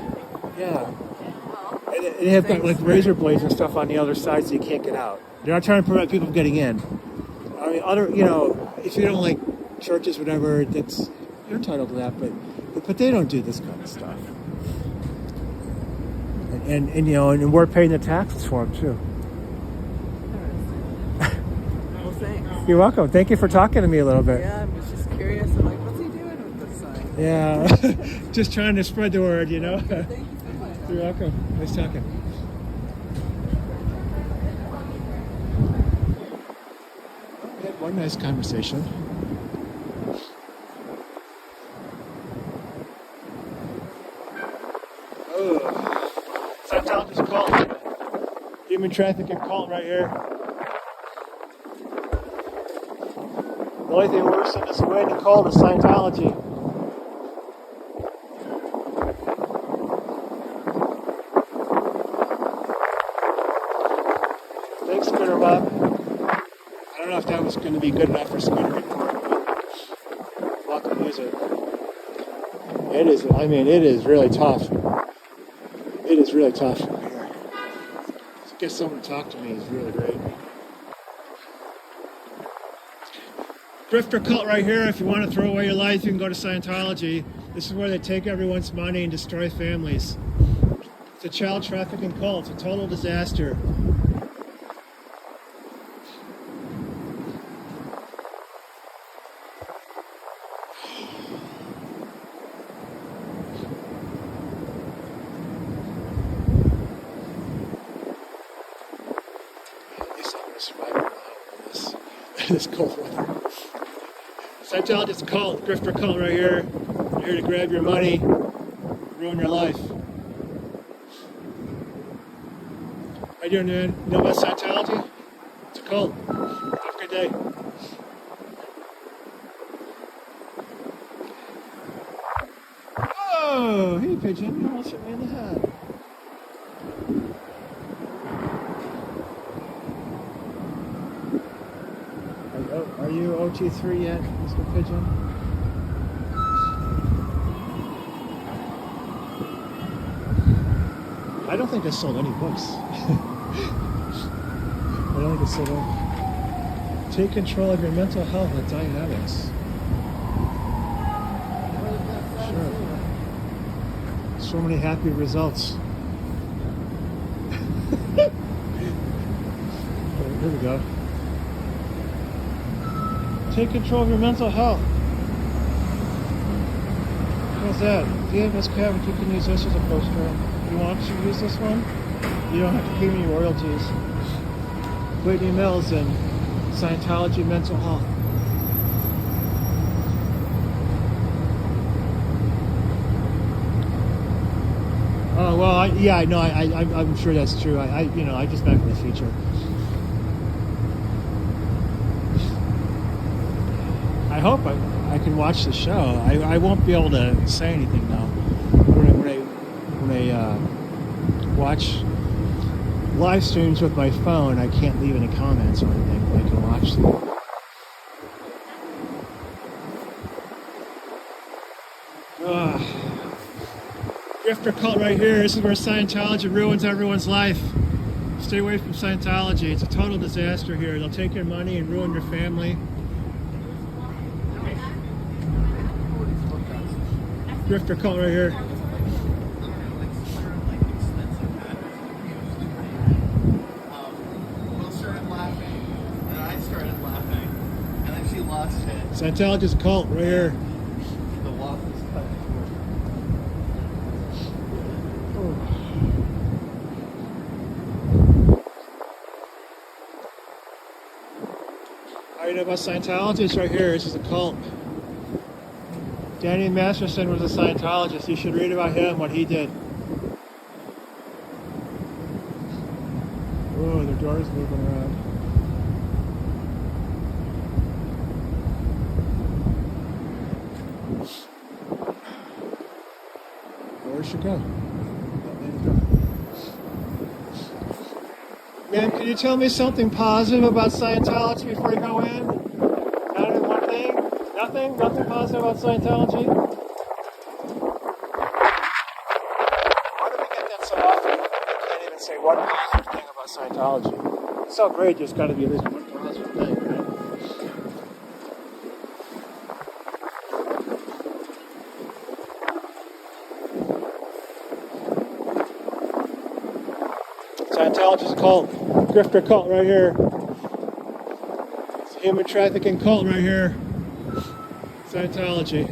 Speaker 1: And they have like razor blades and stuff on the other side so you can't get out. They're not trying to prevent people from getting in. I mean, if you don't like churches, whatever, you're entitled to that, but they don't do this kind of stuff. And we're paying the taxes for them too.
Speaker 2: Well, thanks.
Speaker 1: You're welcome. Thank you for talking to me a little bit.
Speaker 2: Yeah, I was just curious. I'm like, what's he doing with this sign?
Speaker 1: Yeah, just trying to spread the word,
Speaker 2: Thank you so much.
Speaker 1: You're welcome. Nice talking. We had one nice conversation. Scientology cult. Human trafficking cult right here. The only thing worse than this wind and cold is Scientology. Thanks, Scooter Bob. I don't know if that was going to be good enough for Scooter Report, but welcome to use it. It is really tough. It is really tough here. To get someone to talk to me is really great. Grifter cult right here. If you want to throw away your life, you can go to Scientology. This is where they take everyone's money and destroy families. It's a child trafficking cult. It's a total disaster. This cold weather. Scientologist cult, grifter cult right here. They're here to grab your money, ruin your life. How you doing, man? You know about Scientology? It's a cult. Have a good day. Oh, hey pigeon, you almost hit me in the head. Are you OT3 yet, Mr. Pigeon? I don't think they sold any books. I don't think they sold any. Take control of your mental health with dynamics. Sure. So many happy results. Here we go. Take control of your mental health. What's that? Yeah, Miss Kevin, you can use this as a poster. You want to use this one? You don't have to pay me royalties. Whitney Mills and Scientology Mental Health. Oh well, I'm sure that's true. I just back in the future. I hope I can watch the show. I won't be able to say anything though. When I watch live streams with my phone, I can't leave any comments or anything, but I can watch them. Grifter cult right here. This is where Scientology ruins everyone's life. Stay away from Scientology. It's a total disaster here. They'll take your money and ruin your family. Grifter cult right here. Scientology's a cult right here.
Speaker 3: The walk was cut short.
Speaker 1: How you know about Scientology? It's right here. This is a cult. Danny Masterson was a Scientologist. You should read about him, what he did. Oh, their door's moving around. Where should go? Ma'am, can you tell me something positive about Scientology before you go in? Not even one thing? Nothing? Nothing positive about Scientology? Why do we get that so often? I can't even say one positive thing about Scientology. It's so great, there's got to be at least one positive thing, right? Scientology's a cult. Grifter cult right here. It's a human trafficking cult right here. Scientology.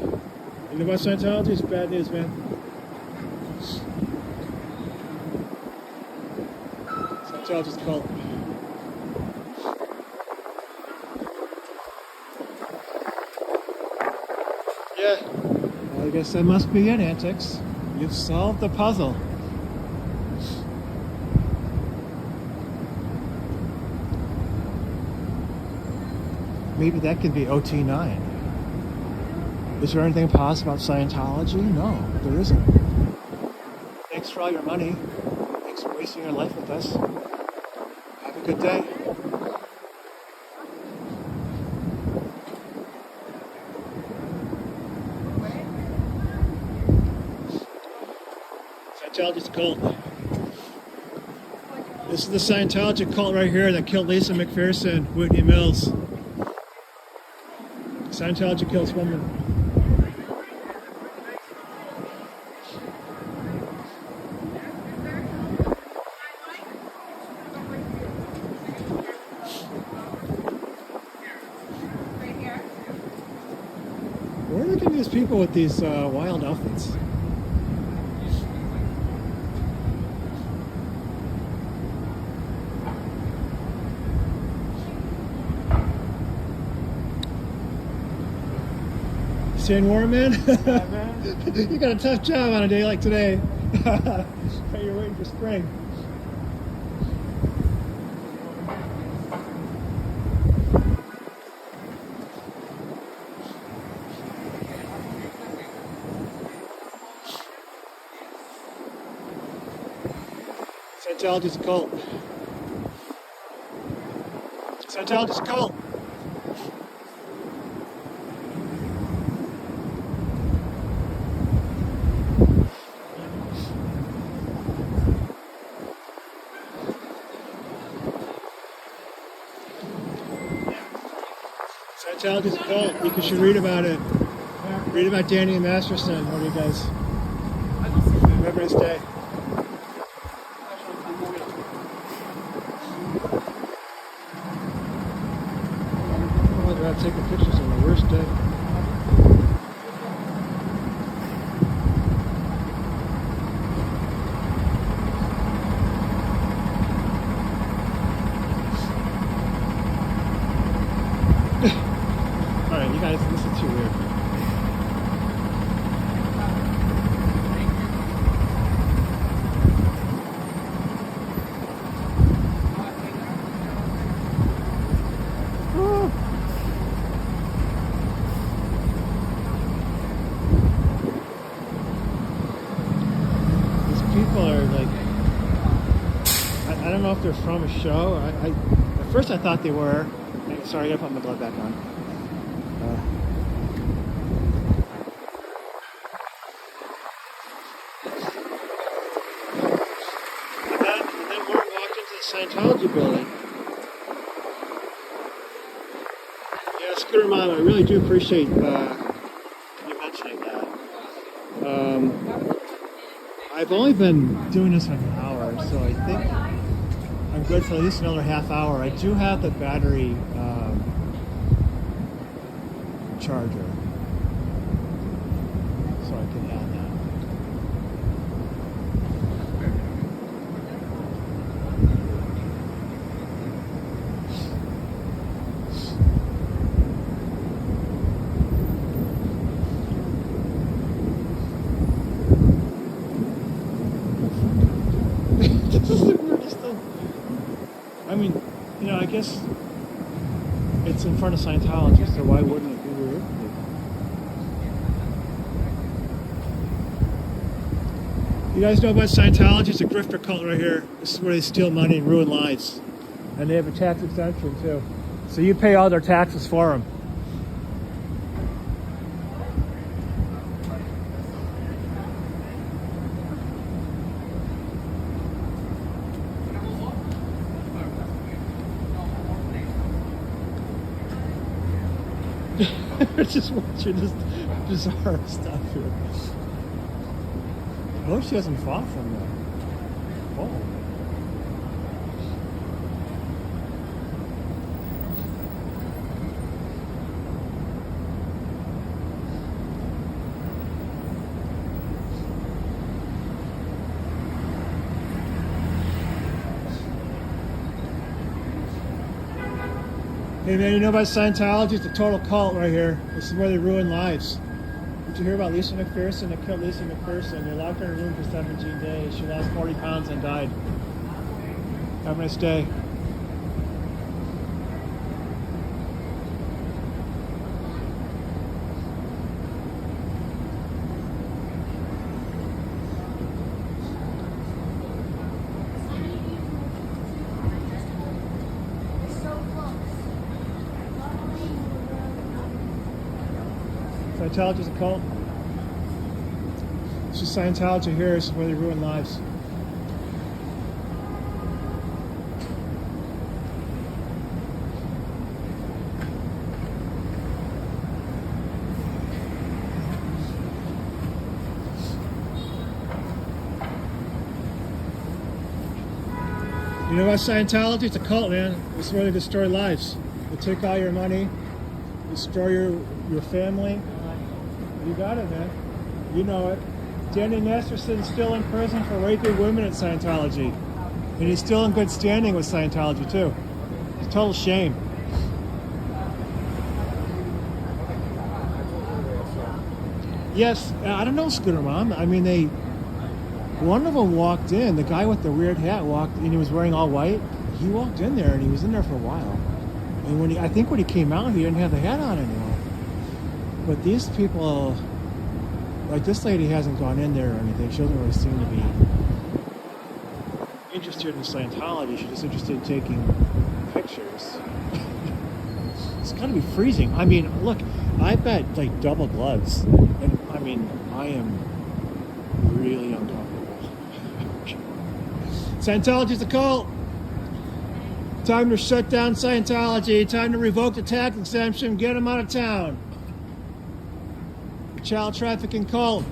Speaker 1: You know about Scientology? It's bad news, man. Scientology's a cult. Yeah. Well, I guess that must be it, Antics. You've solved the puzzle. Maybe that could be OT9. Is there anything positive about Scientology? No, there isn't. Thanks for all your money. Thanks for wasting your life with us. Have a good day. Scientology's a cult. This is the Scientology cult right here that killed Lisa McPherson, Whitney Mills. Scientology kills women. Where are they getting these people with these wild outfits? Staying warm, man?
Speaker 3: Yeah, man.
Speaker 1: You got a tough job on a day like today. You're waiting for spring. Scientology's a cult. Scientology's a cult. Scientology's a cult. You should read about it. Read about Danny Masterson. What do you guys? Remembrance Day. God, taking pictures on the worst day. Alright, you guys, this is too weird. People are like, I don't know if they're from a show. At first I thought they were. Sorry, I gotta put my glove back on. And then we walked into the Scientology building. Yeah, Scooter Mom, I really do appreciate you mentioning that. I've only been doing this for an hour, so I think I'm good for at least another half hour. I do have the battery charger, so I can add that. This is the weirdest thing. I mean, you know, I guess it's in front of Scientology, so why wouldn't it be weird? You guys know about Scientology? It's a grifter cult right here. This is where they steal money and ruin lives. And they have a tax exemption too. So you pay all their taxes for them. Just watching this bizarre stuff here. I hope she doesn't fall from that. Oh. Hey man, you know about Scientology? It's a total cult right here. This is where they ruin lives. Did you hear about Lisa McPherson? They killed Lisa McPherson. They locked her in a room for 17 days. She lost 40 pounds and died. Have a nice day. Scientology's a cult. It's just Scientology here. This is where they ruin lives. You know about Scientology? It's a cult, man. This is where they destroy lives. They take all your money, destroy your family. You got it, man. You know it. Danny Masterson's still in prison for raping women at Scientology. And he's still in good standing with Scientology, too. It's a total shame. Yes, I don't know, Scooter Mom. I mean, one of them walked in, the guy with the weird hat walked in, he was wearing all white. He walked in there, and he was in there for a while. And I think when he came out, he didn't have the hat on anymore. But these people, like this lady hasn't gone in there or anything. She doesn't really seem to be interested in Scientology. She's just interested in taking pictures. It's gotta be freezing. I mean, look, I've got like double gloves. And I mean, I am really uncomfortable. Scientology's a cult. Time to shut down Scientology. Time to revoke the tax exemption. Get them out of town. Child trafficking cult.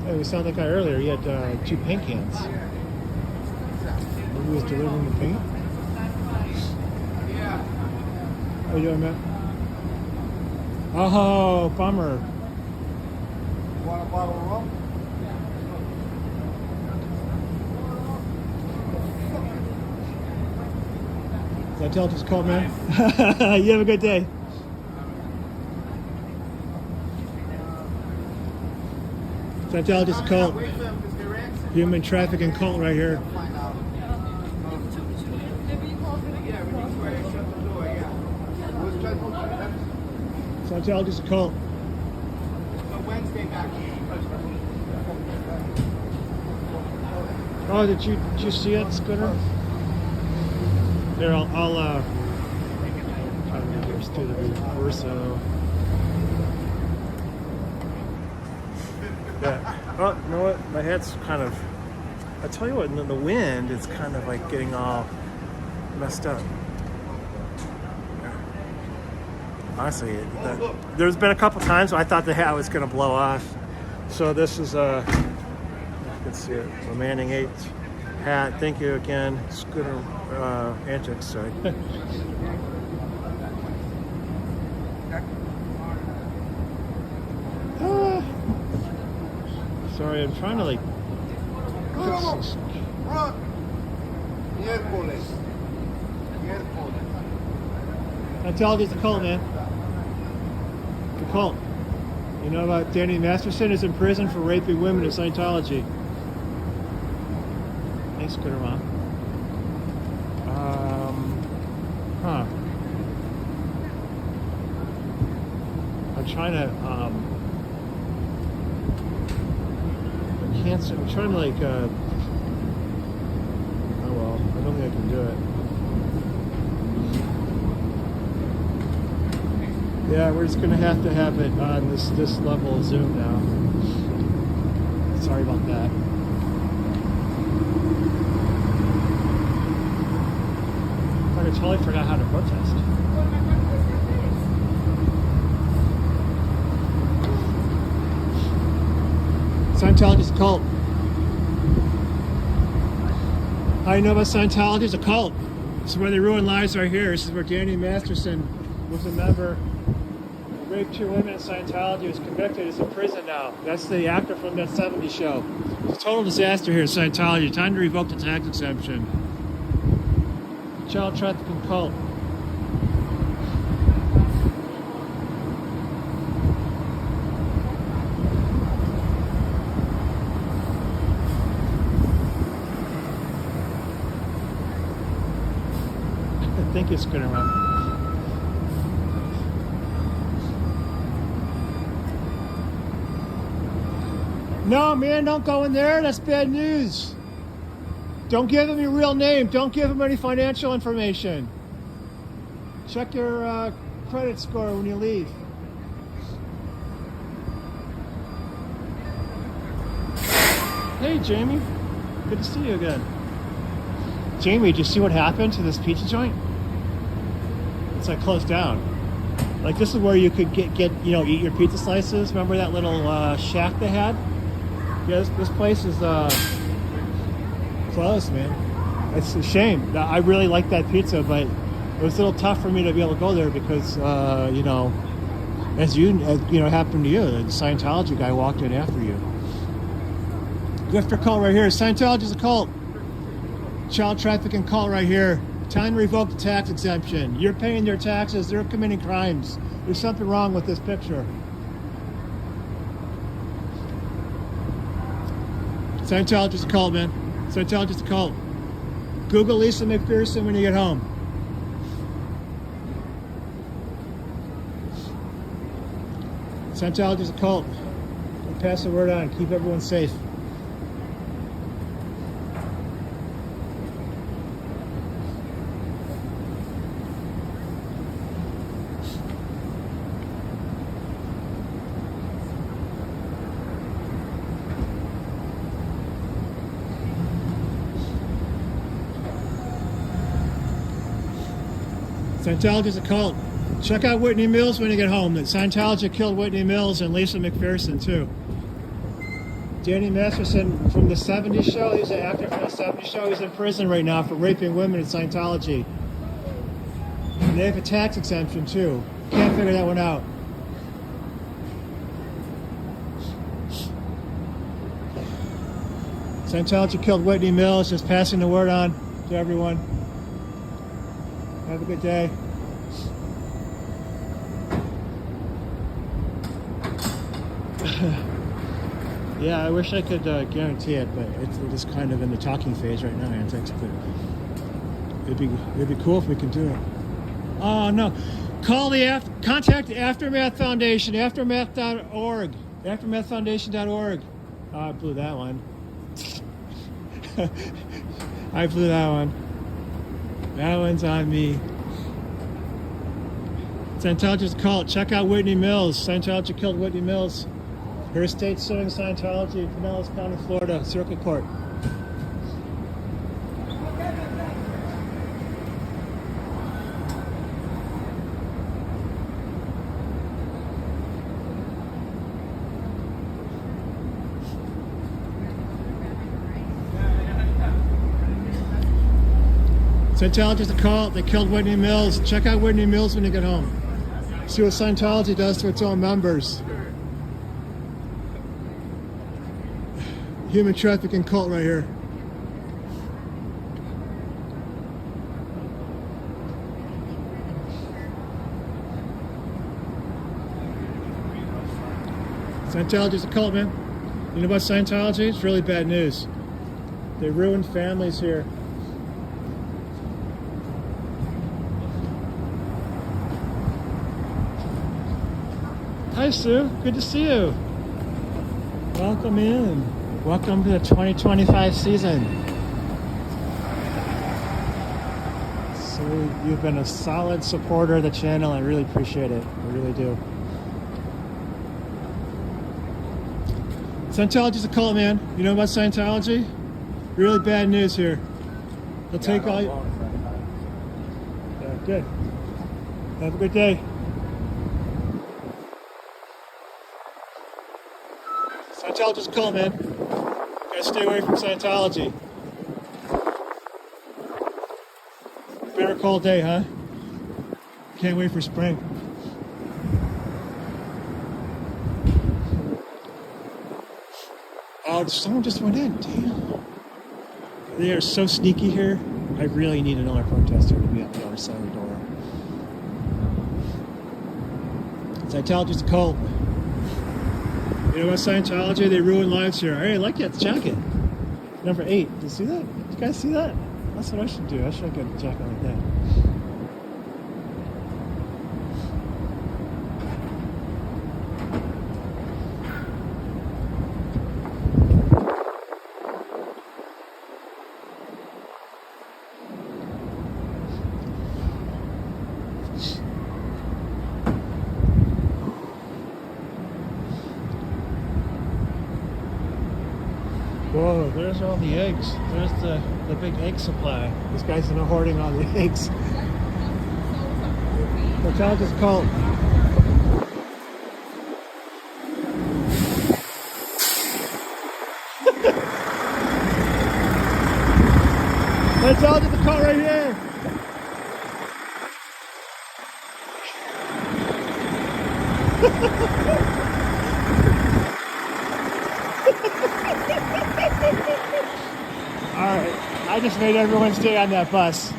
Speaker 1: Hey, we saw that guy earlier. He had 2 paint cans. He was delivering the paint. How you doing, man? Oh, bummer.
Speaker 3: Want a bottle of rum?
Speaker 1: Scientology's cult, man. You have a good day. Scientology's cult. Human trafficking cult right here. Scientology's cult. Oh, did you see it, Scooter? Here, I'll try to get yours through the reverso. Yeah. Oh, you know what? My head's kind of. I tell you what, in the wind, it's kind of like getting all messed up. Honestly, there's been a couple times where I thought the hat was going to blow off. So this is you can see it. So Manning 8 hat. Thank you again, Scooter Antics. Sorry. Sorry, I'm trying to like fix this. Scientology's a cult, man. The cult. You know about Danny Masterson is in prison for raping women in Scientology. Thanks, Scooter Mom. I'm trying to I can't. I'm trying to like. Oh well, I don't think I can do it. Yeah, we're just gonna have to have it on this level of Zoom now. Sorry about that. I totally forgot how to protest. Scientology's a cult. How do you know about Scientology? It's a cult. This is where they ruin lives right here. This is where Danny Masterson was a member. Raped 2 women in Scientology, was convicted, is in prison now. That's the actor from that 70s show. It's a total disaster here in Scientology. Time to revoke the tax exemption. Child trafficking cult. I think it's gonna run. No, man, don't go in there. That's bad news. Don't give them your real name. Don't give them any financial information. Check your credit score when you leave. Hey, Jamie. Good to see you again. Jamie, did you see what happened to this pizza joint? It's like closed down. Like this is where you could get eat your pizza slices. Remember that little shack they had? Yeah, this place is closed, man. It's a shame. I really like that pizza, but it was a little tough for me to be able to go there because, as happened to you, the Scientology guy walked in after you. Grifter cult right here. Scientology's a cult. Child trafficking cult right here. Time to revoke the tax exemption. You're paying their taxes. They're committing crimes. There's something wrong with this picture. Scientology's a cult, man. Scientology's a cult. Google Lisa McPherson when you get home. Scientology's a cult. I'll pass the word on. Keep everyone safe. Scientology's a cult. Check out Whitney Mills when you get home. That Scientology killed Whitney Mills and Lisa McPherson too. Danny Masterson from the 70s show. He's an actor from the 70s show. He's in prison right now for raping women in Scientology. And they have a tax exemption too. Can't figure that one out. Scientology killed Whitney Mills. Just passing the word on to everyone. Have a good day. Yeah, I wish I could guarantee it, but it's just kind of in the talking phase right now, antics. But it'd be cool if we could do it. Oh no! Contact the Aftermath Foundation, aftermath.org, aftermathfoundation.org. Oh, I blew that one. I blew that one. That one's on me. Scientology's cult. Check out Whitney Mills. Scientology killed Whitney Mills. Her estate suing Scientology in Pinellas County, Florida, Circuit Court. Scientology's a cult. They killed Whitney Mills. Check out Whitney Mills when you get home. See what Scientology does to its own members. Human trafficking cult right here. Scientology's a cult, man. You know about Scientology? It's really bad news. They ruined families here. Hi, Sue. Good to see you. Welcome in. Welcome to the 2025 season. So you've been a solid supporter of the channel. I really appreciate it. I really do. Scientology's a cult, man. You know about Scientology? Really bad news here. They'll take all you. Yeah, good. Have a good day. Scientology's a cult, man. You gotta stay away from Scientology. Bitter cold day, huh? Can't wait for spring. Oh, someone just went in. Damn. They are so sneaky here. I really need another protester to be on the other side of the door. Scientology's a cult. You know what, Scientology? They ruin lives here. Hey, I like that jacket. Number 8. Did you see that? Did you guys see that? That's what I should do. I should get a jacket like that. Whoa, there's all the eggs. There's the big egg supply. This guy's in a hoarding all the eggs. Scientology's a cult. Scientology's a cult right here. Alright, I just made everyone stay on that bus.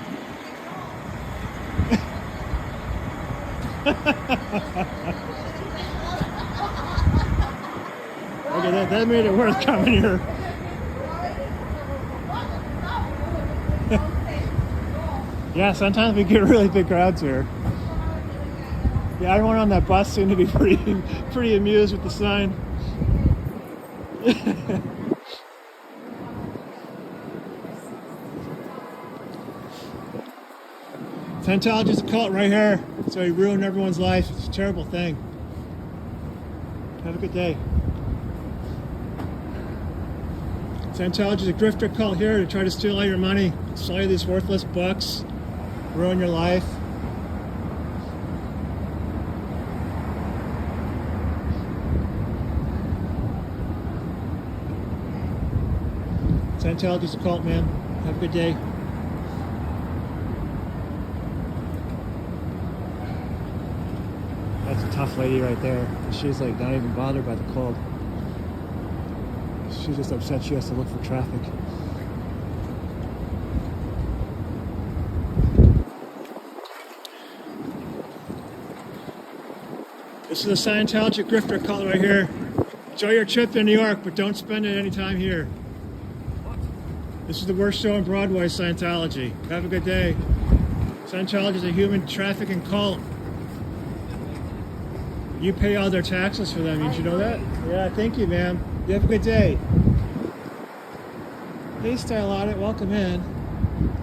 Speaker 1: Okay, that made it worth coming here. Yeah, sometimes we get really big crowds here. Yeah, everyone on that bus seemed to be pretty amused with the sign. Scientology's a cult right here. So he ruined everyone's life. It's a terrible thing. Have a good day. Scientology's a grifter cult here to try to steal all your money, sell you these worthless books, ruin your life. Scientology's a cult, man. Have a good day. That's a tough lady right there. She's like not even bothered by the cold. She's just upset she has to look for traffic. This is a Scientology grifter cult right here. Enjoy your trip to New York, but don't spend it any time here. This is the worst show on Broadway, Scientology. Have a good day. Scientology is a human trafficking cult. You pay all their taxes for them. Did you know that? Yeah, thank you, ma'am. You have a good day. Hey, Style Audit, welcome in.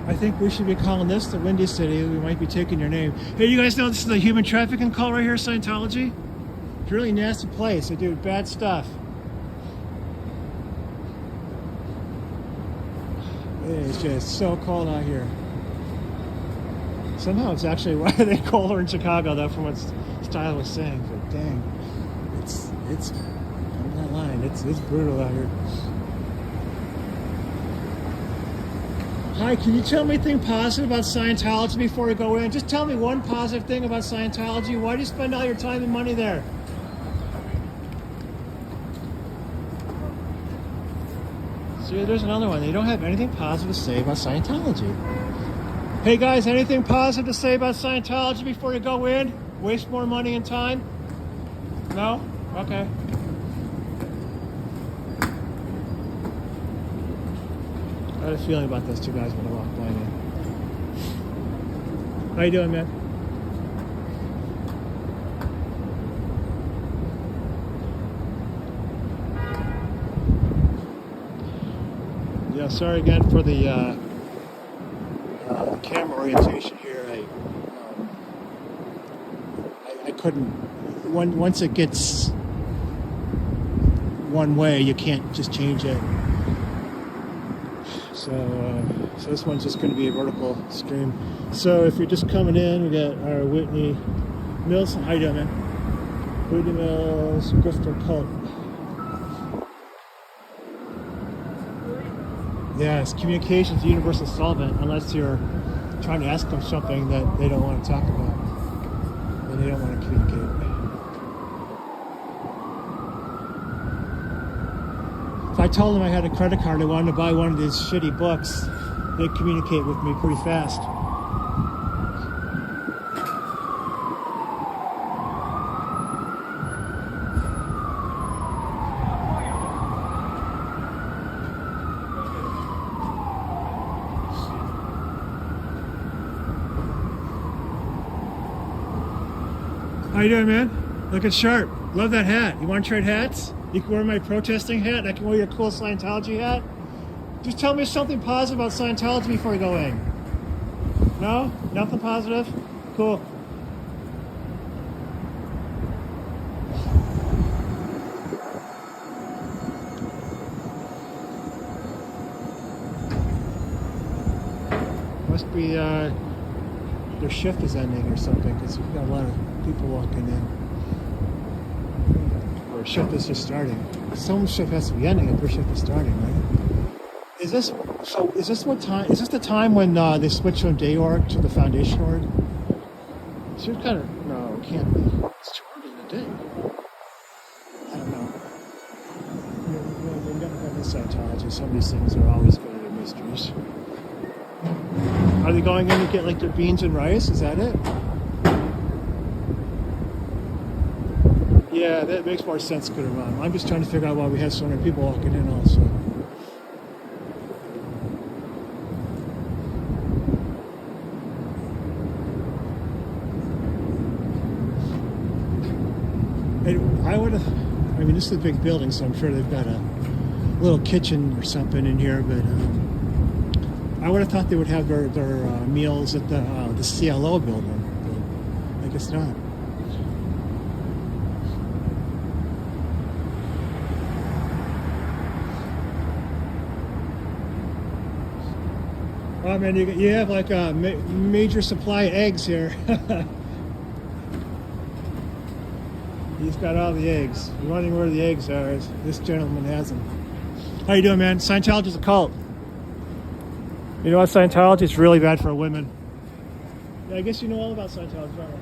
Speaker 1: I think we should be calling this the Windy City. We might be taking your name. Hey, you guys know this is the human trafficking cult right here, Scientology? It's a really nasty place. They do bad stuff. It's just so cold out here. Somehow it's actually why they colder in Chicago, though, from what Style was saying. But dang, it's I'm not lying. It's brutal out here. Hi, can you tell me anything positive about Scientology before we go in? Just tell me one positive thing about Scientology. Why do you spend all your time and money there? See, there's another one. They don't have anything positive to say about Scientology. Hey guys, anything positive to say about Scientology before you go in? Waste more money and time? No? Okay. I had a feeling about those two guys when I walked by me. How you doing, man? Yeah, sorry again for the camera orientation here. I couldn't. Once it gets one way, you can't just change it. So this one's just going to be a vertical stream. So if you're just coming in, we got our Whitney Mills. How you doing, man? Whitney Mills grifter cult. Yes, communication is a universal solvent unless you're trying to ask them something that they don't want to talk about. And they don't want to communicate. If I told them I had a credit card and wanted to buy one of these shitty books, they'd communicate with me pretty fast. How you doing, man? Looking sharp. Love that hat. You want to trade hats? You can wear my protesting hat, and I can wear your cool Scientology hat. Just tell me something positive about Scientology before we go in. No? Nothing positive? Cool. Must be their shift is ending or something, because we've got a lot of people walking in. Or shift is just starting. Some shift has to be ending if their shift is starting, right? Is this what time? Is this the time when they switch from day org to the foundation org? So you're kind of no, it can't be. It's too early in the day. I don't know. We've never had this Scientology. Some of these things are always going to be mysteries. Are they going in to get like their beans and rice? Is that it? Yeah, that makes more sense. Good or wrong. I'm just trying to figure out why we have so many people walking in also. I would have. I mean, this is a big building, so I'm sure they've got a little kitchen or something in here. But I would have thought they would have their meals at the CLO building. But I guess not. Oh man, you have like a major supply of eggs here. He's got all the eggs. You're wondering where the eggs are. This gentleman has them. How you doing, man? Scientology's a cult. You know what, Scientology is really bad for women. Yeah, I guess you know all about Scientology, don't you?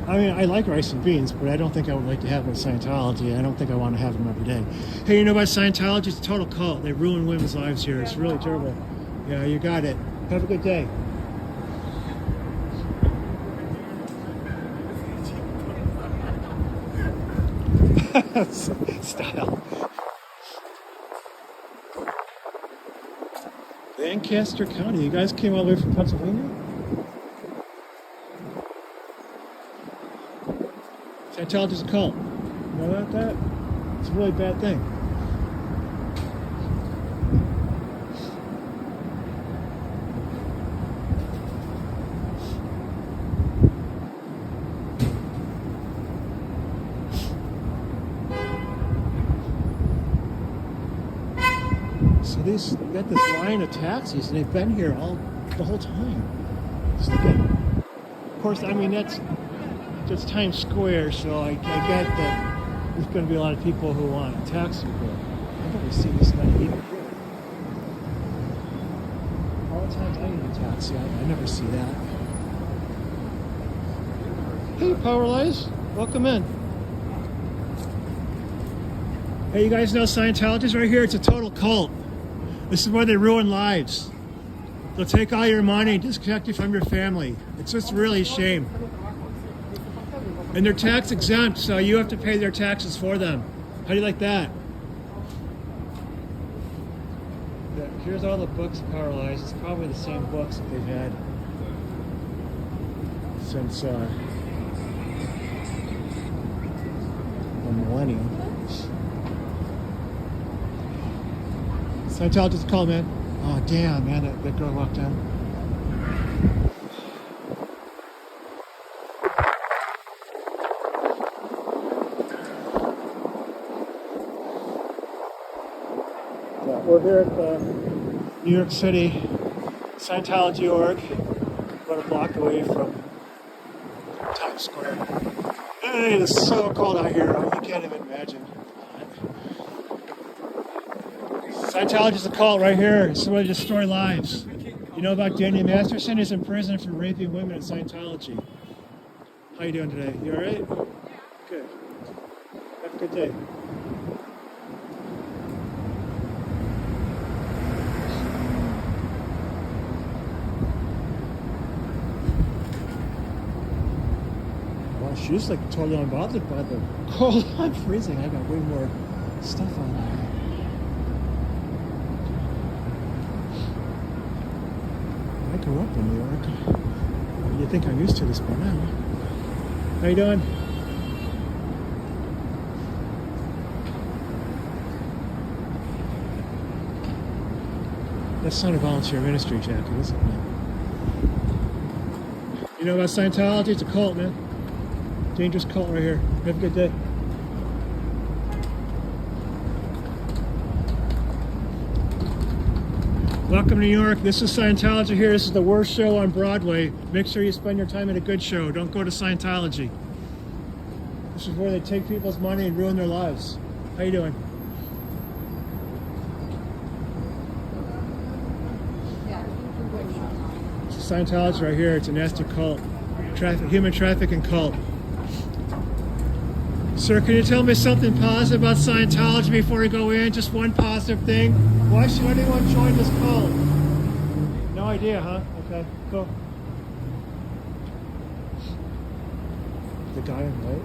Speaker 1: I mean, I like rice and beans, but I don't think I would like to have them in Scientology. I don't think I want to have them every day. Hey, you know about Scientology? It's a total cult. They ruin women's lives here. It's really terrible. Yeah, you got it. Have a good day. Style. Lancaster County. You guys came all the way from Pennsylvania? Scientology's a cult. You know about that? It's a really bad thing. So these got this line of taxis, and they've been here the whole time. Just look at, of course, I mean that's Times Square, so I get that there's going to be a lot of people who want a taxi, but I've never seen this guy even here. All the times I need a taxi, I never see that. Hey, Powerlies, welcome in. Hey, you guys know Scientology's right here? It's a total cult. This is where they ruin lives. They'll take all your money and disconnect you from your family. It's just really a shame. And they're tax exempt, so you have to pay their taxes for them. How do you like that? Yeah, here's all the books of Powerlies. It's probably the same books that they've had since the millennium. Scientology's a cult, man. Oh, damn, man, that girl walked in. We're here at the New York City Scientology Org, about a block away from Times Square. It is so cold out here, you can't even imagine. Scientology is a cult right here. It's where they destroy lives. You know about Daniel Masterson? He's in prison for raping women in Scientology. How you doing today? You all right? Good. Have a good day. She's like totally unbothered by the cold. I'm freezing. I got way more stuff on there. I grew up in New York. You think I'm used to this by now? How you doing? That's not a volunteer ministry jacket, is it? You know about Scientology? It's a cult, man. Dangerous cult right here. Have a good day. Welcome to New York. This is Scientology here. This is the worst show on Broadway. Make sure you spend your time at a good show. Don't go to Scientology. This is where they take people's money and ruin their lives. How you doing? Scientology right here. It's a nasty cult. Human trafficking cult. Sir, can you tell me something positive about Scientology before we go in? Just one positive thing. Why should anyone join this cult? No idea, huh? Okay, cool. The guy in white?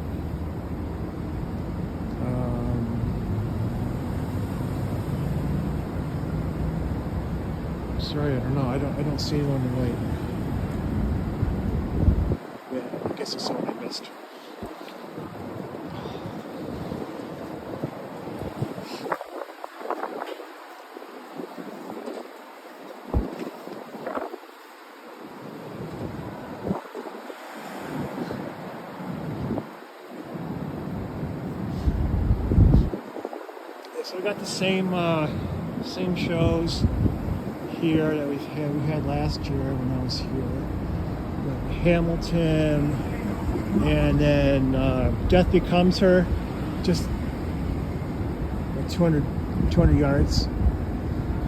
Speaker 1: Sorry, I don't know. I don't see anyone in white. Yeah, I guess it's someone I missed. So we got the same shows here that we had last year when I was here. We got Hamilton, and then death becomes her, just like 200 yards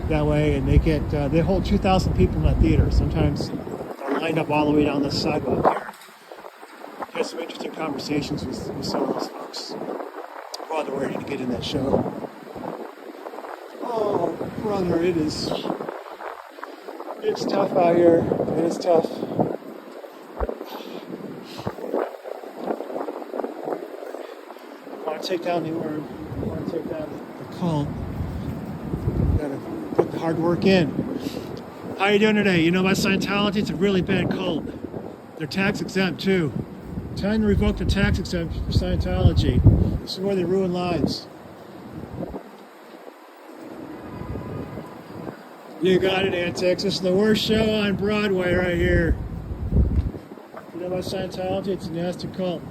Speaker 1: that way, and they hold 2,000 people in that theater. Sometimes they're lined up all the way down the sidewalk here. Had some interesting conversations with some of those folks while they're waiting to get in that show. Oh, brother, it's tough out here. It is tough. I want to take down the org. I want to take down the cult. Gotta put the hard work in. How you doing today? You know about Scientology? It's a really bad cult. They're tax exempt too. Time to revoke the tax exemption for Scientology. This is where they ruin lives. You got it, Antics. This is the worst show on Broadway right here. You know about Scientology? It's a nasty cult.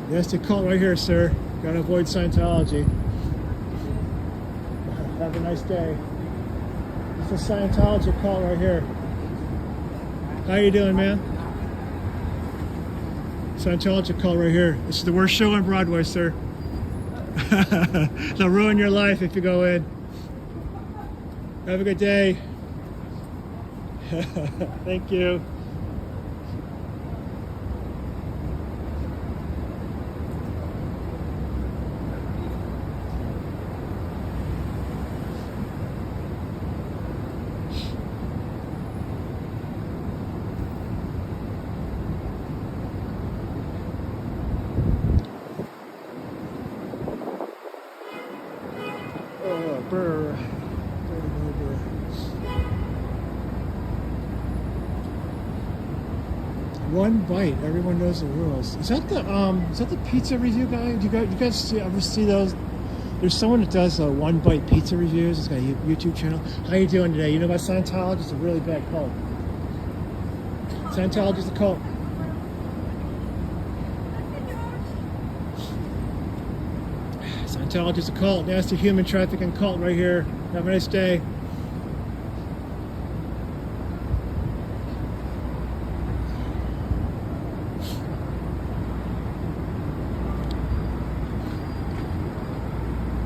Speaker 1: Nasty cult right here, sir. Gotta avoid Scientology. Have a nice day. It's a Scientology cult right here. How you doing, man? Scientology cult right here. This is the worst show on Broadway, sir. They'll ruin your life if you go in. Have a good day. Thank you. One bite. Everyone knows the rules. Is that the pizza review guy? Do you guys ever see those? There's someone that does one bite pizza reviews. He's got a YouTube channel. How you doing today? You know about Scientology? It's a really bad cult. Scientology's a cult. Scientology's a cult. Nasty human trafficking cult right here. Have a nice day.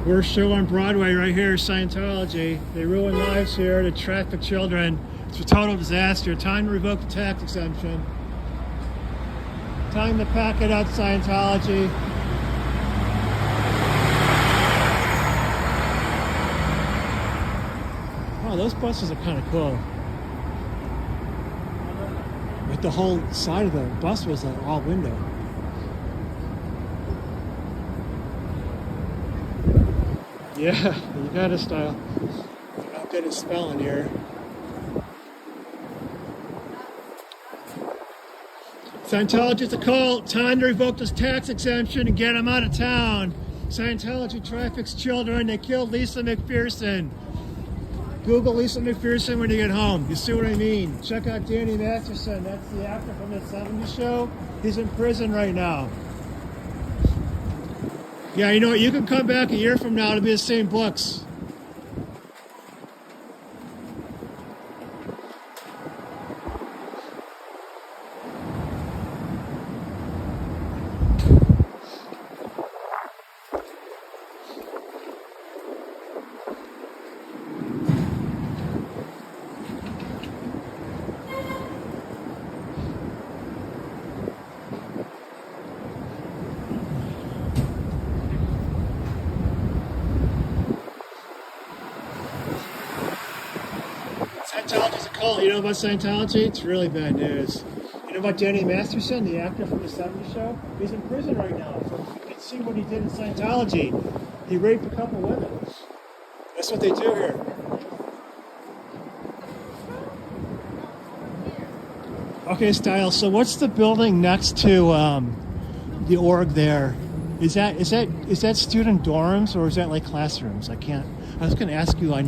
Speaker 1: Worst show on Broadway right here, Scientology. They ruin lives here, they traffic children. It's a total disaster. Time to revoke the tax exemption. Time to pack it up, Scientology. Oh, those buses are kind of cool. Like the whole side of the bus was all window. Yeah, you got a style. I'm not good at spelling here. Scientology's a cult. Time to revoke this tax exemption and get them out of town. Scientology traffics children. They killed Lisa McPherson. Google Lisa McPherson when you get home. You see what I mean? Check out Danny Masterson. That's the actor from the 70s show. He's in prison right now. Yeah, you know what? You can come back a year from now to be the same books. Scientology's a cult. You know about Scientology? It's really bad news. You know about Danny Masterson, the actor from the 70s show? He's in prison right now. So you can see what he did in Scientology. He raped a couple women. That's what they do here. Okay, Style. So what's the building next to the org there? Is that student dorms or is that like classrooms? I was going to ask you on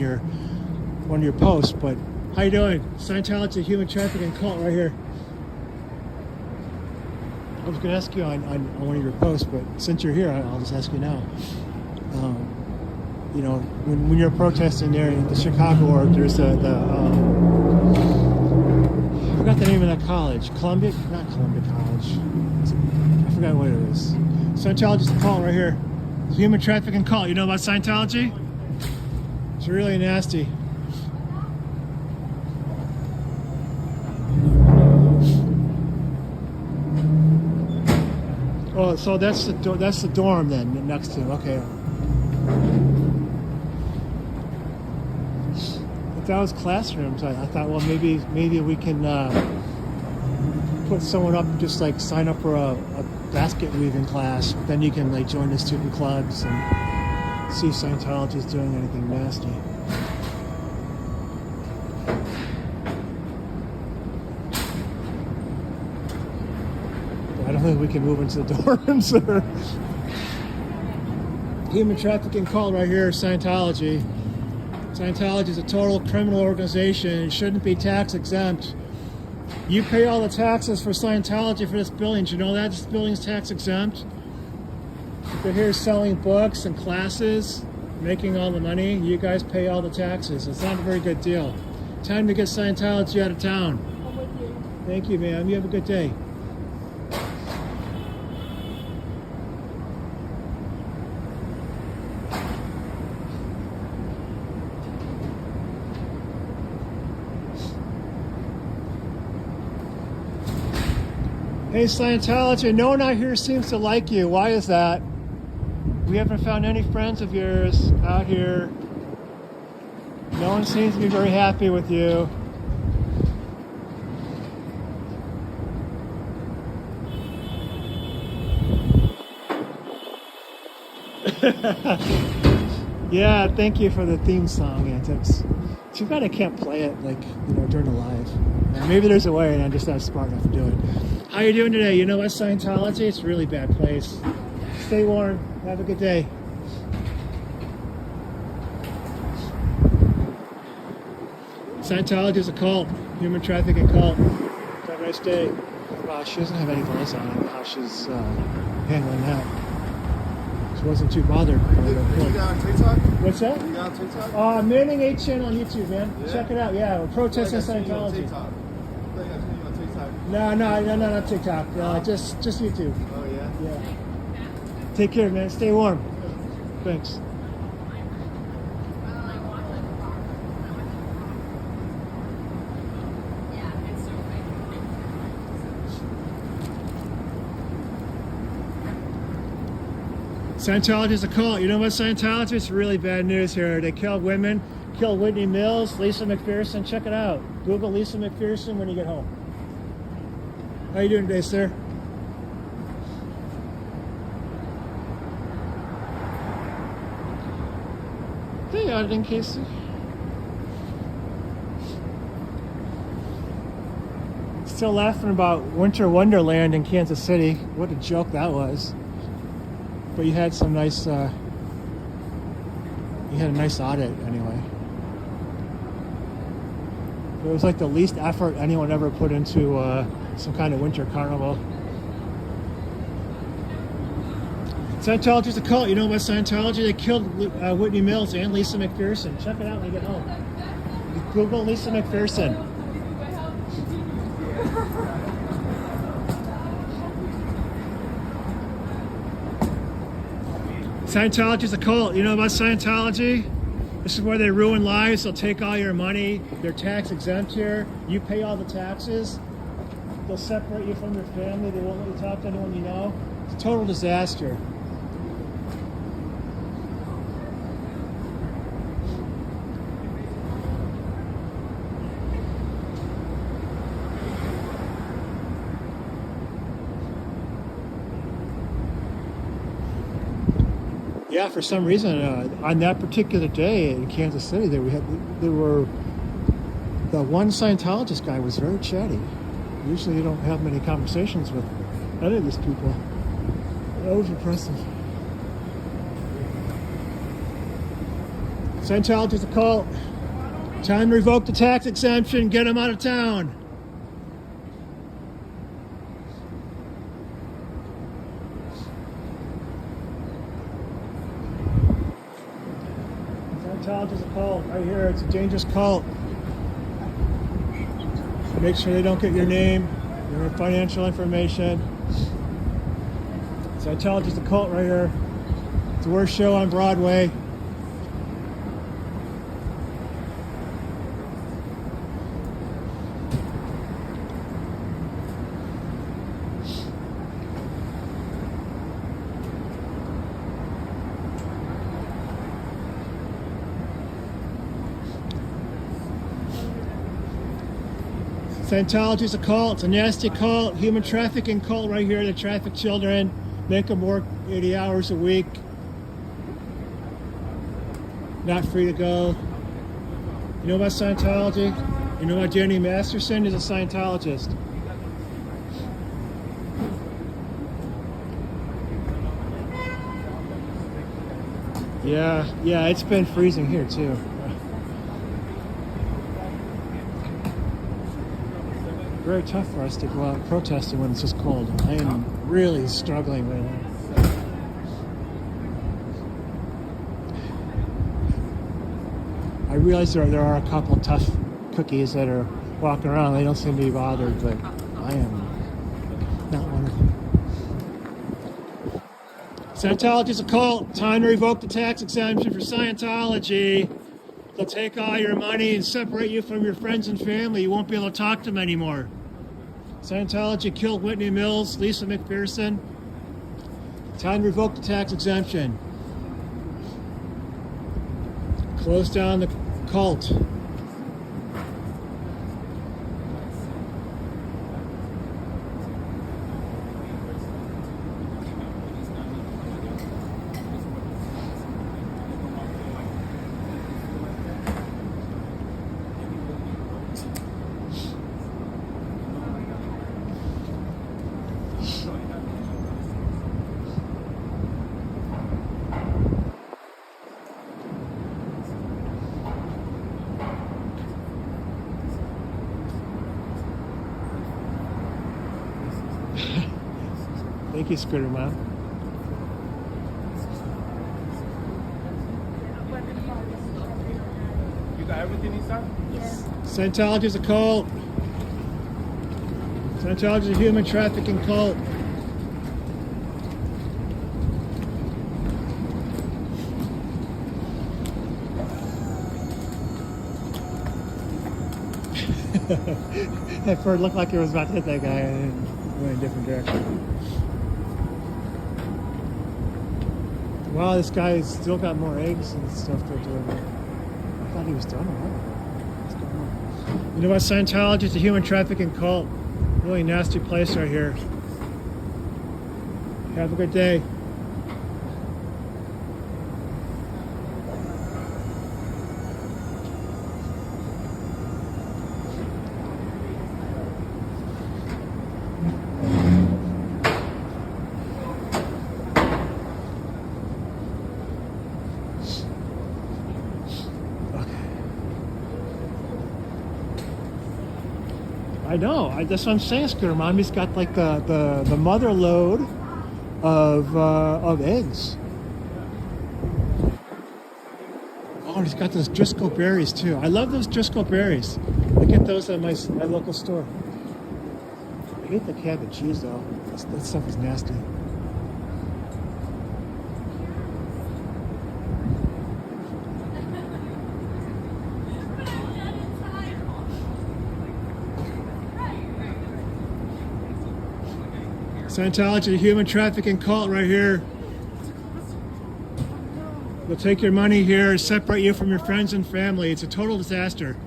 Speaker 1: one of your posts, but how you doing? Scientology human trafficking cult right here. I was going to ask you on one of your posts, but since you're here, I'll just ask you now. you know, when you're protesting there in the Chicago Org, there's I forgot the name of that college. Not Columbia College. I forgot what it is. Scientology's a cult right here. The human trafficking cult. You know about Scientology? It's really nasty. Oh, so that's the dorm then next to. Okay. If that was classrooms, I thought, well, maybe we can put someone up, just like sign up for a basket weaving class. Then you can like join the student clubs and see if Scientology is doing anything nasty. I don't think we can move into the dorms. Human trafficking cult right here, Scientology. Scientology is a total criminal organization. It shouldn't be tax exempt. You pay all the taxes for Scientology for this building. Do you know that this building is tax exempt? They're here selling books and classes, making all the money. You guys pay all the taxes. It's not a very good deal. Time to get Scientology out of town. Thank you, ma'am. You have a good day. Hey Scientology, no one out here seems to like you. Why is that? We haven't found any friends of yours out here. No one seems to be very happy with you. Yeah, thank you for the theme song antics. Too bad I can't play it during the live. Maybe there's a way and I'm just not smart enough to do it. How you doing today? You know what, Scientology? It's a really bad place. Stay warm. Have a good day. Scientology is a cult. Human trafficking cult. Have a nice day. Wow, she doesn't have any clothes on. I don't know how she's handling that. She wasn't too bothered.
Speaker 3: You got on TikTok?
Speaker 1: What's that?
Speaker 3: You got on TikTok?
Speaker 1: Manning 8 channel on YouTube, man.
Speaker 3: Yeah?
Speaker 1: Check it out. Yeah, we're protesting
Speaker 3: I seen you on
Speaker 1: Scientology.
Speaker 3: TikTok. I think I seen you on TikTok.
Speaker 1: No, not TikTok. Just YouTube.
Speaker 3: Oh, yeah?
Speaker 1: Yeah. Take care, man. Stay warm. Thanks. Scientology is a cult. You know what, Scientology? It's really bad news here. They killed women, killed Whitney Mills, Lisa McPherson. Check it out. Google Lisa McPherson when you get home. How you doing today, sir? Hey, auditing Casey. Still laughing about Winter Wonderland in Kansas City. What a joke that was. But you had some nice, you had a nice audit anyway. It was like the least effort anyone ever put into some kind of winter carnival. Scientology's a cult. You know about Scientology? They killed Whitney Mills and Lisa McPherson. Check it out when you get home. Google Lisa McPherson. Scientology's a cult. You know about Scientology? This is where they ruin lives. They'll take all your money. They're tax exempt here. You pay all the taxes. They'll separate you from your family. They won't let you talk to anyone you know. It's a total disaster. Yeah, for some reason, on that particular day in Kansas City, the one Scientologist guy was very chatty. Usually you don't have many conversations with any of these people. That was impressive. Scientology's a cult. Time to revoke the tax exemption, get them out of town. Scientology is a cult right here. It's a dangerous cult. Make sure they don't get your name, your financial information. Scientology is a cult right here. It's the worst show on Broadway. Scientology is a cult. It's a nasty cult. Human trafficking cult right here. They traffic children, make them work 80 hours a week. Not free to go. You know about Scientology? You know about Jenny Masterson? He's a Scientologist. Yeah, it's been freezing here too. Very tough for us to go out protesting when it's this cold. I am really struggling right now. I realize there are a couple tough cookies that are walking around. They don't seem to be bothered, but I am not one of them. Scientology is a cult. Time to revoke the tax exemption for Scientology. They'll take all your money and separate you from your friends and family. You won't be able to talk to them anymore. Scientology killed Whitney Mills, Lisa McPherson. Time to revoke the tax exemption. Close down the cult. Thank you, Scooter Mom.
Speaker 3: You got everything inside?
Speaker 2: Yes.
Speaker 1: Scientology is a cult. Scientology is a human trafficking cult. At first, it looked like it was about to hit that guy and it went in a different direction. Wow, this guy's still got more eggs and stuff to deliver. I thought he was done already. What's going on? You know what? Scientology is a human trafficking cult. Really nasty place right here. Have a good day. I know. That's what I'm saying, Scooter. Mommy's got like the mother load of eggs. Oh, he's got those Driscoll berries too. I love those Driscoll berries. I get those at my local store. I hate the cabbage cheese though. That stuff is nasty. Scientology, human trafficking cult right here. They'll take your money here, separate you from your friends and family. It's a total disaster.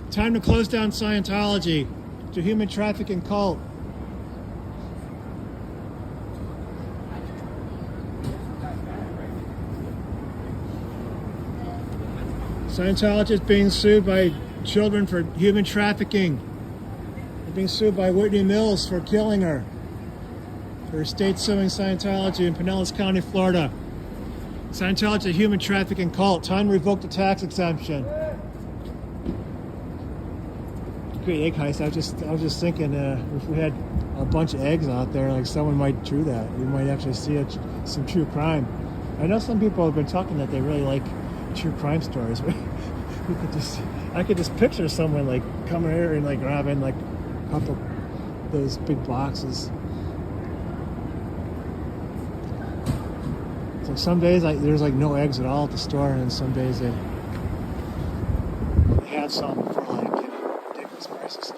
Speaker 1: Time to close down Scientology. It's a human trafficking cult. Scientology is being sued by children for human trafficking. They're being sued by Whitney Mills for killing her. Her state suing Scientology in Pinellas County, Florida. Scientology is a human trafficking cult. Time to revoke the tax exemption. Great egg heist. I was just thinking if we had a bunch of eggs out there, like someone might do that. You might actually see some true crime. I know some people have been talking that they really like true crime stories. I could just picture someone like coming here and like grabbing like a couple of those big boxes. So some days there's like no eggs at all at the store, and then some days they have some for like ridiculous prices.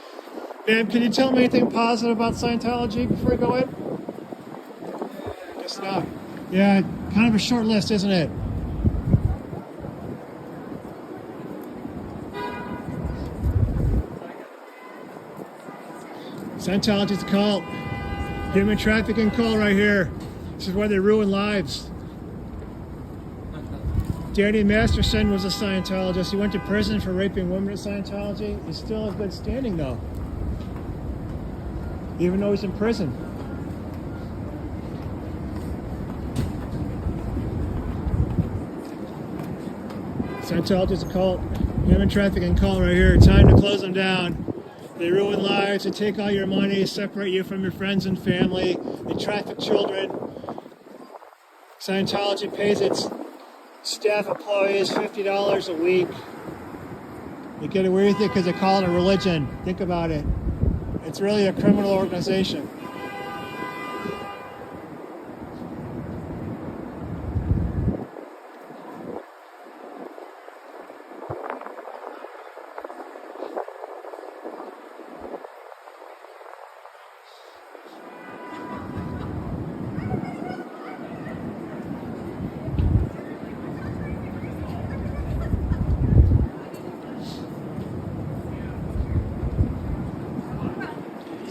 Speaker 1: Ma'am, can you tell me anything positive about Scientology before I go in? Guess not. Yeah, kind of a short list, isn't it? Scientology's a cult. Human trafficking cult right here. This is where they ruin lives. Danny Masterson was a Scientologist. He went to prison for raping women at Scientology. He's still in good standing though, even though he's in prison. Scientology's a cult. Human trafficking cult right here. Time to close them down. They ruin lives, they take all your money, separate you from your friends and family, they traffic children. Scientology pays its staff employees $50 a week. They get away with it because they call it a religion. Think about it. It's really a criminal organization.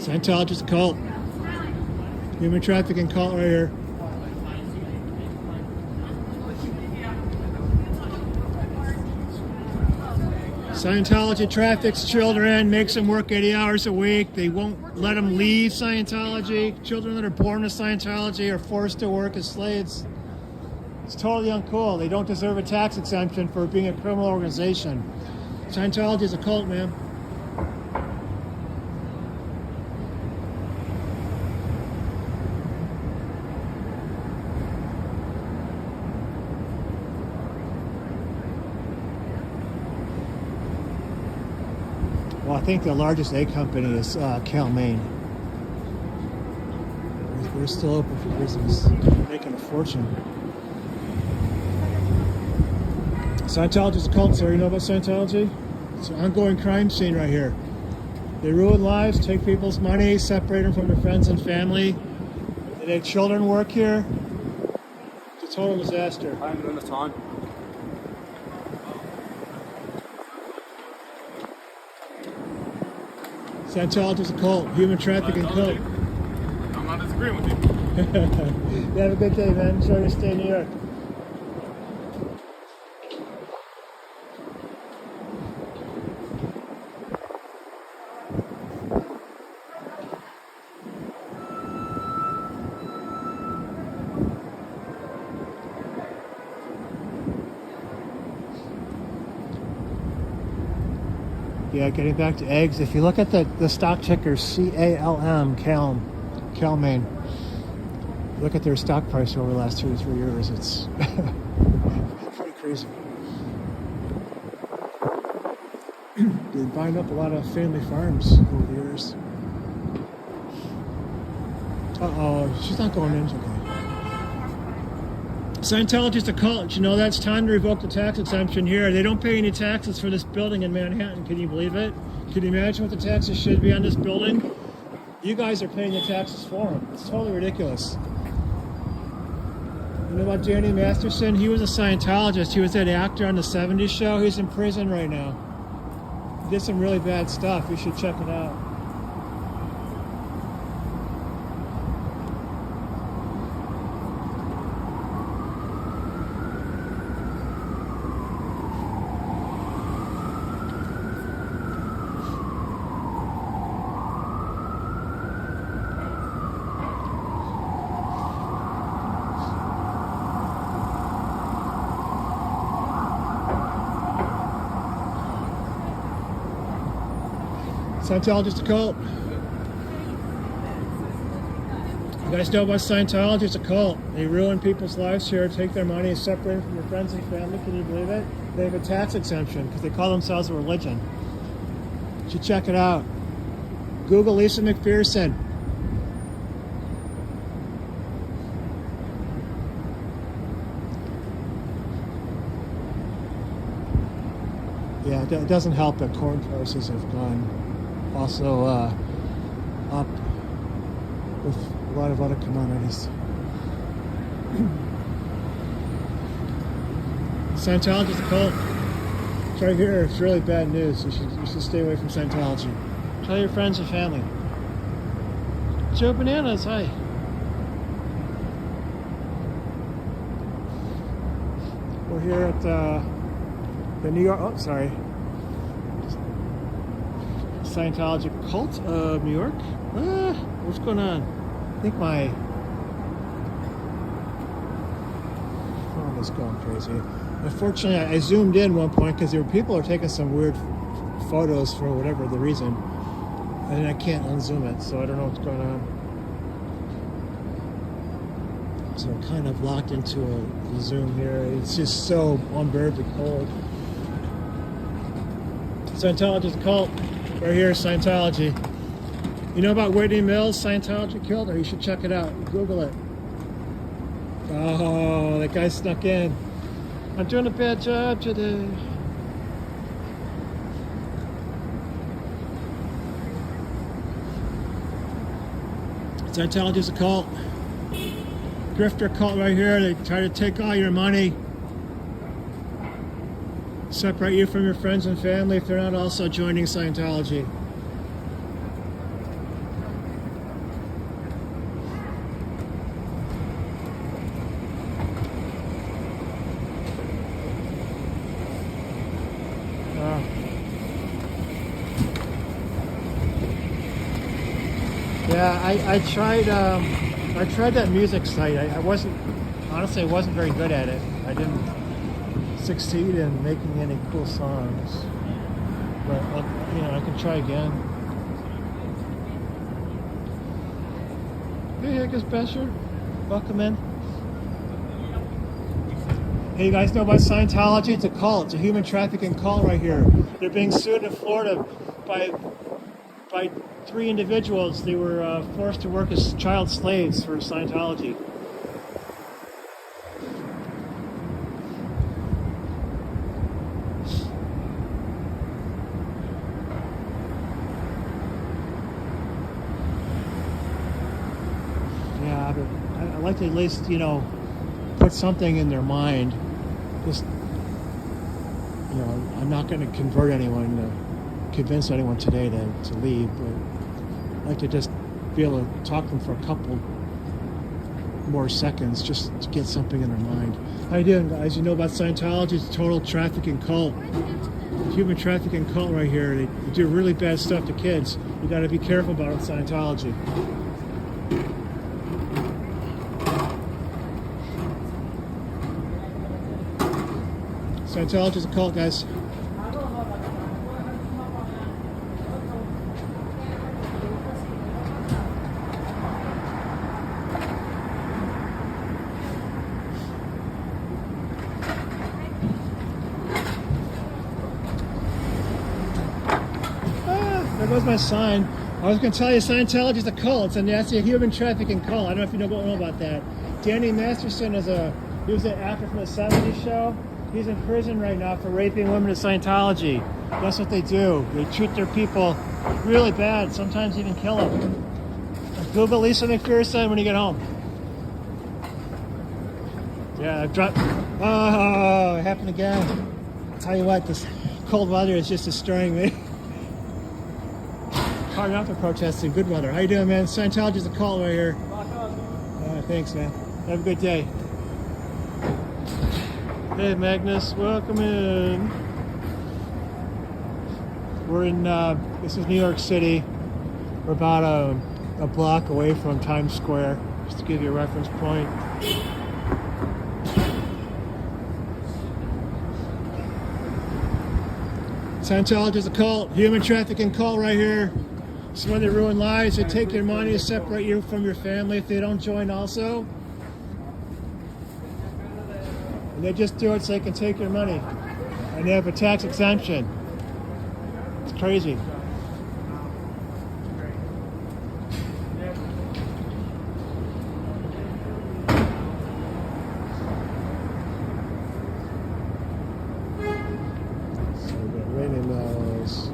Speaker 1: Scientology's a cult. Human trafficking cult right here. Scientology traffics children, makes them work 80 hours a week. They won't let them leave Scientology. Children that are born to Scientology are forced to work as slaves. It's totally uncool. They don't deserve a tax exemption for being a criminal organization. Scientology is a cult, man. Well, I think the largest egg company is Cal-Maine. They're still open for business, making a fortune. Scientology is a cult, sir. You know about Scientology? It's an ongoing crime scene right here. They ruin lives, take people's money, separate them from their friends and family. They make children work here. It's a total disaster.
Speaker 3: I haven't done this time.
Speaker 1: Scientology is a cult, human trafficking cult.
Speaker 3: I'm not disagreeing with you.
Speaker 1: You have a good day, man. Enjoy your stay in New York. Yeah, getting back to eggs. If you look at the stock ticker CALM, Cal-Maine, look at their stock price over the last 2 to 3 years. It's pretty crazy. They're buying up a lot of family farms over the years. Uh-oh, she's not going in. It's okay. Scientology's a cult. You know, that's time to revoke the tax exemption here. They don't pay any taxes for this building in Manhattan. Can you believe it? Can you imagine what the taxes should be on this building? You guys are paying the taxes for them. It's totally ridiculous. You know about Danny Masterson? He was a Scientologist. He was that actor on the 70s show. He's in prison right now. He did some really bad stuff. You should check it out. Scientology's a cult. You guys know about Scientology? It's a cult. They ruin people's lives here, take their money, separate them from your friends and family. Can you believe it? They have a tax exemption because they call themselves a religion. You should check it out. Google Lisa McPherson. Yeah, it doesn't help that corn prices have gone also up with a lot of other commodities. Scientology is a cult. It's right here. It's really bad news. You should stay away from Scientology. Tell your friends and family. Joe Bananas, hi. We're here at the New York. Oh, sorry. Scientology Cult of New York. What's going on? I think my phone is going crazy. Unfortunately, I zoomed in one point because there were people are taking some weird photos for whatever the reason, and I can't unzoom it, so I don't know what's going on. So I'm kind of locked into a zoom here. It's just so unbearably cold. Scientology is a cult. Right here, Scientology. You know about Whitney Mills, Scientology killed her? You should check it out. Google it. Oh, that guy snuck in. I'm doing a bad job today. Scientology is a cult. Grifter cult right here. They try to take all your money. Separate you from your friends and family if they're not also joining Scientology. Yeah, I tried that music site. I wasn't very good at it. I didn't succeed in making any cool songs, but I can try again. Hey, Higgis Besher, welcome in. Hey, you guys know about Scientology? It's a cult. It's a human trafficking cult right here. They're being sued in Florida by 3 individuals. They were forced to work as child slaves for Scientology. Yeah, but I like to at least, put something in their mind. Just, I'm not going to convert anyone, convince anyone today to leave, but I'd like to just be able to talk to them for a couple more seconds just to get something in their mind. How you doing, guys? You know about Scientology? It's a total trafficking cult. Human trafficking cult right here. They do really bad stuff to kids. You got to be careful about Scientology. Scientology is a cult, guys. There goes my sign. I was going to tell you Scientology is a cult, and that's a human trafficking cult. I don't know if you know about that. Danny Masterson he was an actor from the 70s show. He's in prison right now for raping women in Scientology. That's what they do. They treat their people really bad, sometimes even kill them. Google Lisa McPherson when you get home. Yeah, oh, it happened again. I'll tell you what, this cold weather is just destroying me. Hard enough for protesting, good weather. How you doing, man? Scientology's a cult right here. Thanks, man. Have a good day. Hey, Magnus, welcome in. We're in, this is New York City. We're about a block away from Times Square, just to give you a reference point. Scientology is a cult, human trafficking cult right here. So when they ruin lives, they take your money, separate you from your family if they don't join also. And they just do it so they can take your money. And they have a tax exemption. It's crazy. So we got Rainy Mills.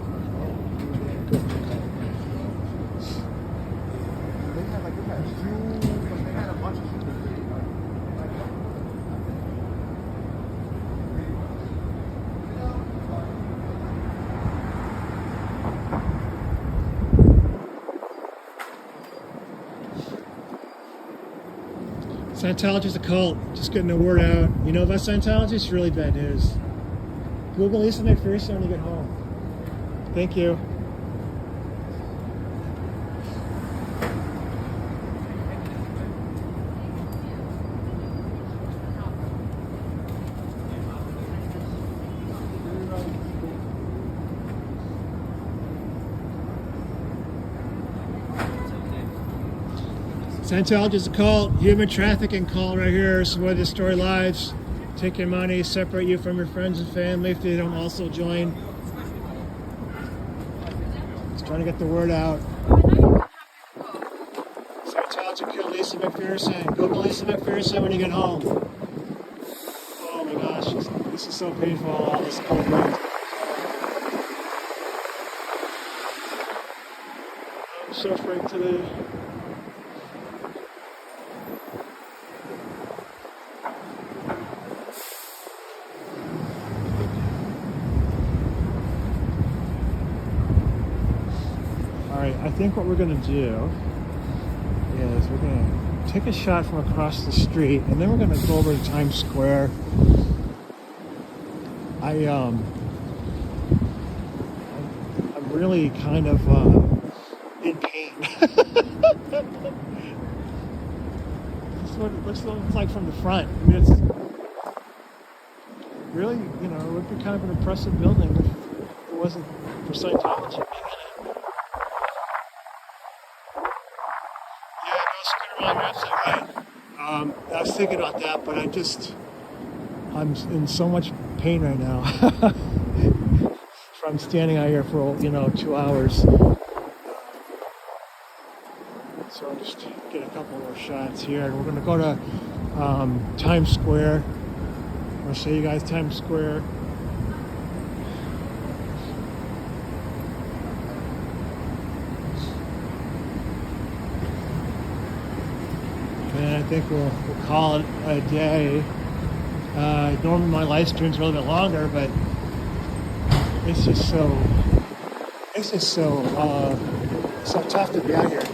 Speaker 1: Scientology's a cult. Just getting the word out. You know about Scientology? It's really bad news. Google Lisa McPherson when you get home. Thank you. Scientology is a cult, human trafficking cult right here. So where they destroy lives, take your money, separate you from your friends and family if they don't also join. Just trying to get the word out. Scientology killed Lisa McPherson. Google Lisa McPherson when you get home. Oh my gosh, this is so painful, all this COVID. I'm suffering today. I think what we're going to do is we're going to take a shot from across the street, and then we're going to go over to Times Square. I'm really kind of in pain. This is what it looks like from the front. I mean, it's really, you know, it would be kind of an impressive building if it wasn't for Scientology. I was thinking about that, but I'm in so much pain right now from standing out here for 2 hours. So I'll just get a couple more shots here, and we're going to go to Times Square. I'll show you guys Times Square. And I think we'll call it a day. Normally my live stream's a little bit longer, but it's just so tough to be out here.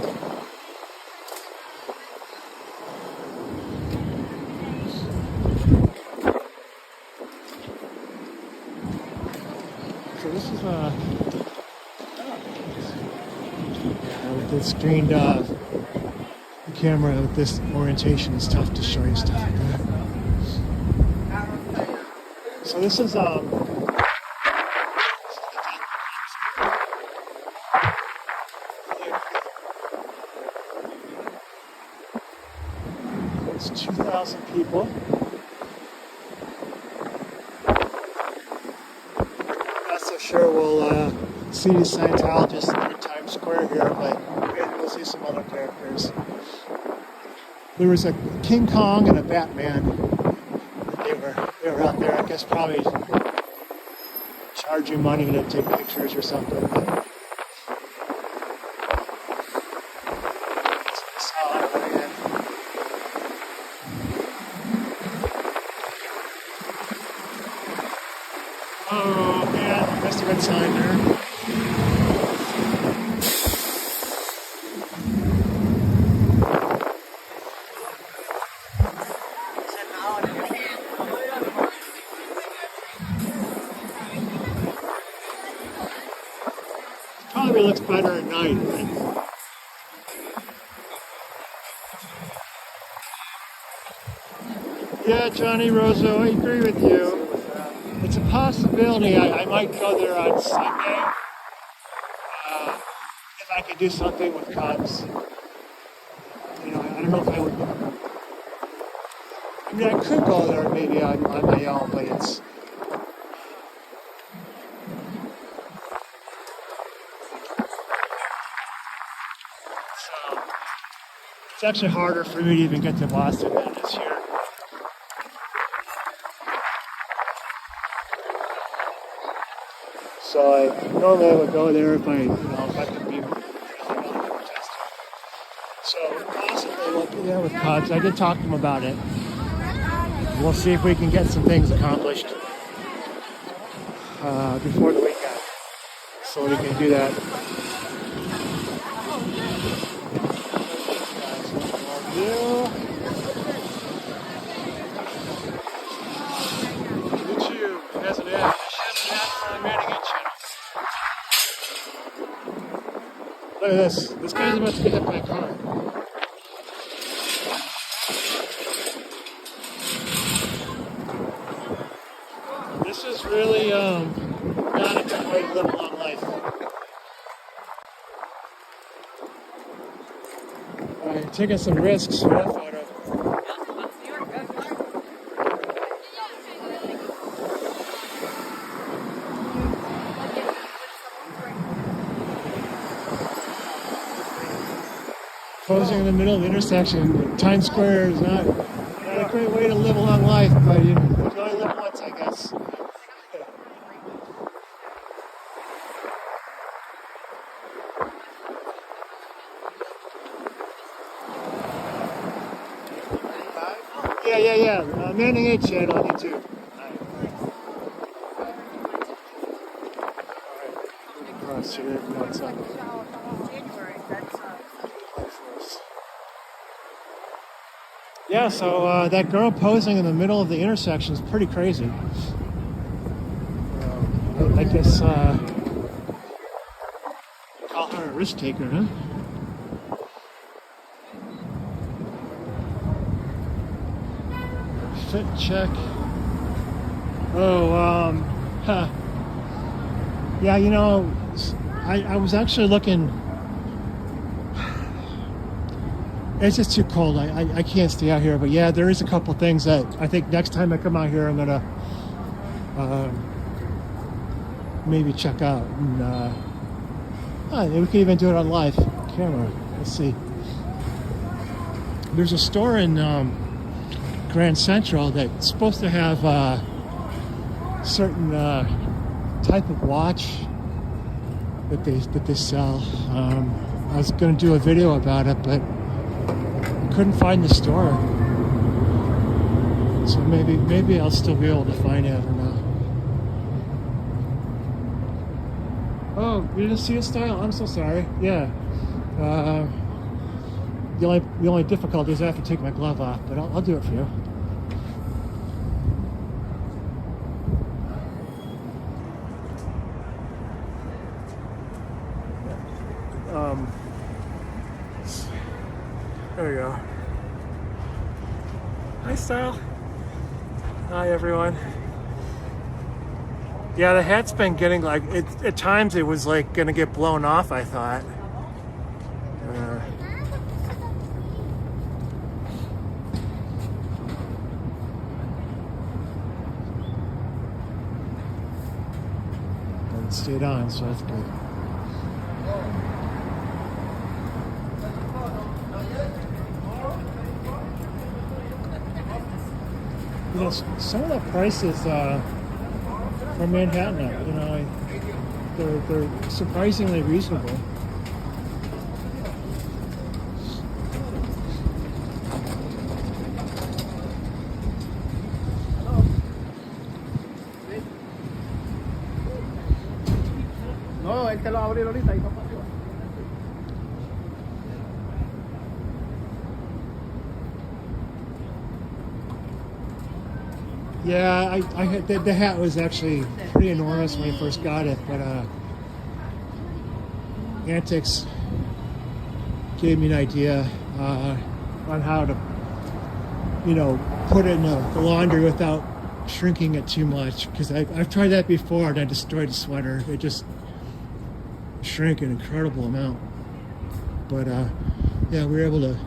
Speaker 1: So this is with this screened camera with this orientation, is tough to show you stuff like that. So this is it's 2,000 people. Not so sure we'll see the Scientologists in Times Square here, but maybe we'll see some other characters. There was a King Kong and a Batman. They were out there, I guess, probably charging money to take pictures or something. But it's solid, man. Oh man, must have been signed there. Probably looks better at night. Yeah, Johnny Rosso, I agree with you. It's a possibility I might go there on Sunday. If I could do something with cops. You know, I don't know if I would. I mean, I could go there maybe on my own, but it's. It's actually harder for me to even get to Boston than it is here. So normally I would go there if I could be protesting. So possibly we'll do that with cops. I did talk to them about it. We'll see if we can get some things accomplished before the weekend, so we can do that. YouTube has an ad. Look at this. This guy's about to get hit by a car. This is really not a good way to live a long life. I'm taking some risks for that photo. Posing in the middle of the intersection, Times Square is not a great way to live a long life, but you only live once, I guess. Yeah. Manning 8 channel on YouTube. Across here, what's up? Yeah, so that girl posing in the middle of the intersection is pretty crazy. I guess call her a risk taker, huh? Fit check. Oh, yeah, you know, I was actually looking. It's just too cold. I can't stay out here. But yeah, there is a couple things that I think next time I come out here, I'm gonna maybe check out. And we can even do it on live camera. Let's see. There's a store in Grand Central that's supposed to have a certain type of watch that they sell. I was gonna do a video about it, but couldn't find the store, so maybe I'll still be able to find it. I don't know. Oh, you didn't see a style? I'm so sorry. Yeah. The only difficulty is I have to take my glove off, but I'll do it for you. There we go. Hi, Style. Hi, everyone. Yeah, the hat's been getting like, at times it was like gonna get blown off, I thought. But it stayed on, so that's good. You know, some of the prices from Manhattan, you know, they're surprisingly reasonable.
Speaker 4: No, él te lo va a abrir ahorita y no para arriba.
Speaker 1: Yeah, I had the hat was actually pretty enormous when I first got it, but Antics gave me an idea on how to, you know, put it in the laundry without shrinking it too much, because I've tried that before and I destroyed the sweater. It just shrank an incredible amount. But yeah, we were able to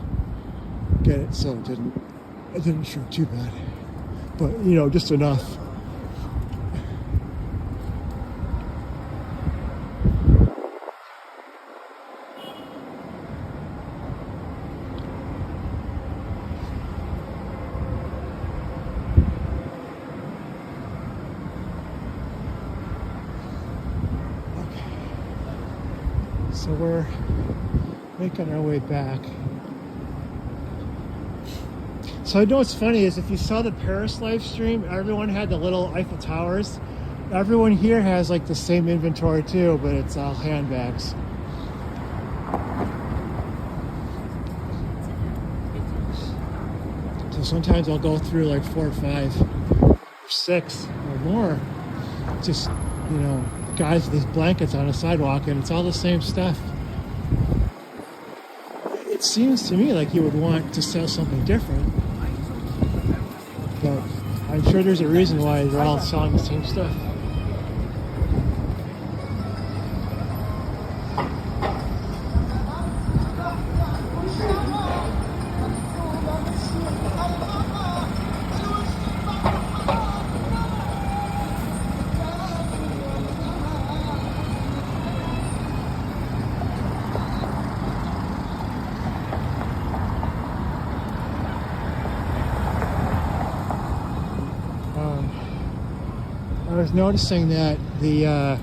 Speaker 1: get it so it didn't shoot too bad. But you know, just enough. So we're making our way back. So I know what's funny is if you saw the Paris live stream, everyone had the little Eiffel Towers. Everyone here has like the same inventory too, but it's all handbags. So sometimes I'll go through like 4 or 5 or 6 or more. Just, you know, guys with these blankets on the sidewalk, and it's all the same stuff. It seems to me like you would want to sell something different, but I'm sure there's a reason why they're all selling the same stuff. I was noticing that the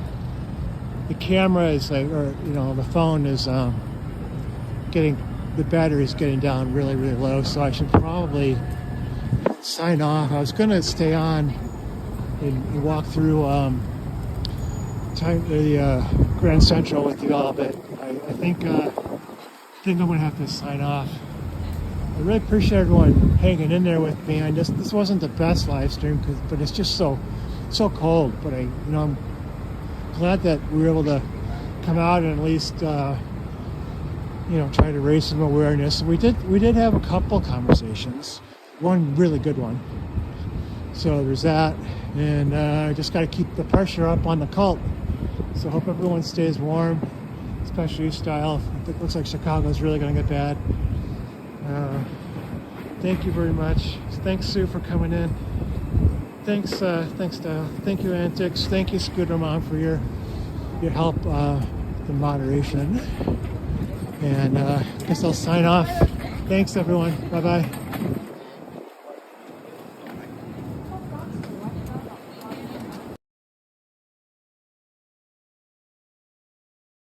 Speaker 1: camera is like, or you know, the phone is getting, the battery is getting down really, really low. So I should probably sign off. I was going to stay on and walk through the Grand Central with you all, but I think I'm going to have to sign off. I really appreciate everyone hanging in there with me. This wasn't the best live stream, but it's just so cold. But I'm glad that we were able to come out and at least try to raise some awareness. We did have a couple conversations, one really good one. So there's that, and I just got to keep the pressure up on the cult. So I hope everyone stays warm, especially style. It looks like Chicago's really going to get bad. Thank you very much. Thanks, Sue, for coming in. Thanks, Style. Thank you, Antics. Thank you, Scooter Mom, for your help, the moderation. And I guess I'll sign off. Thanks, everyone. Bye-bye.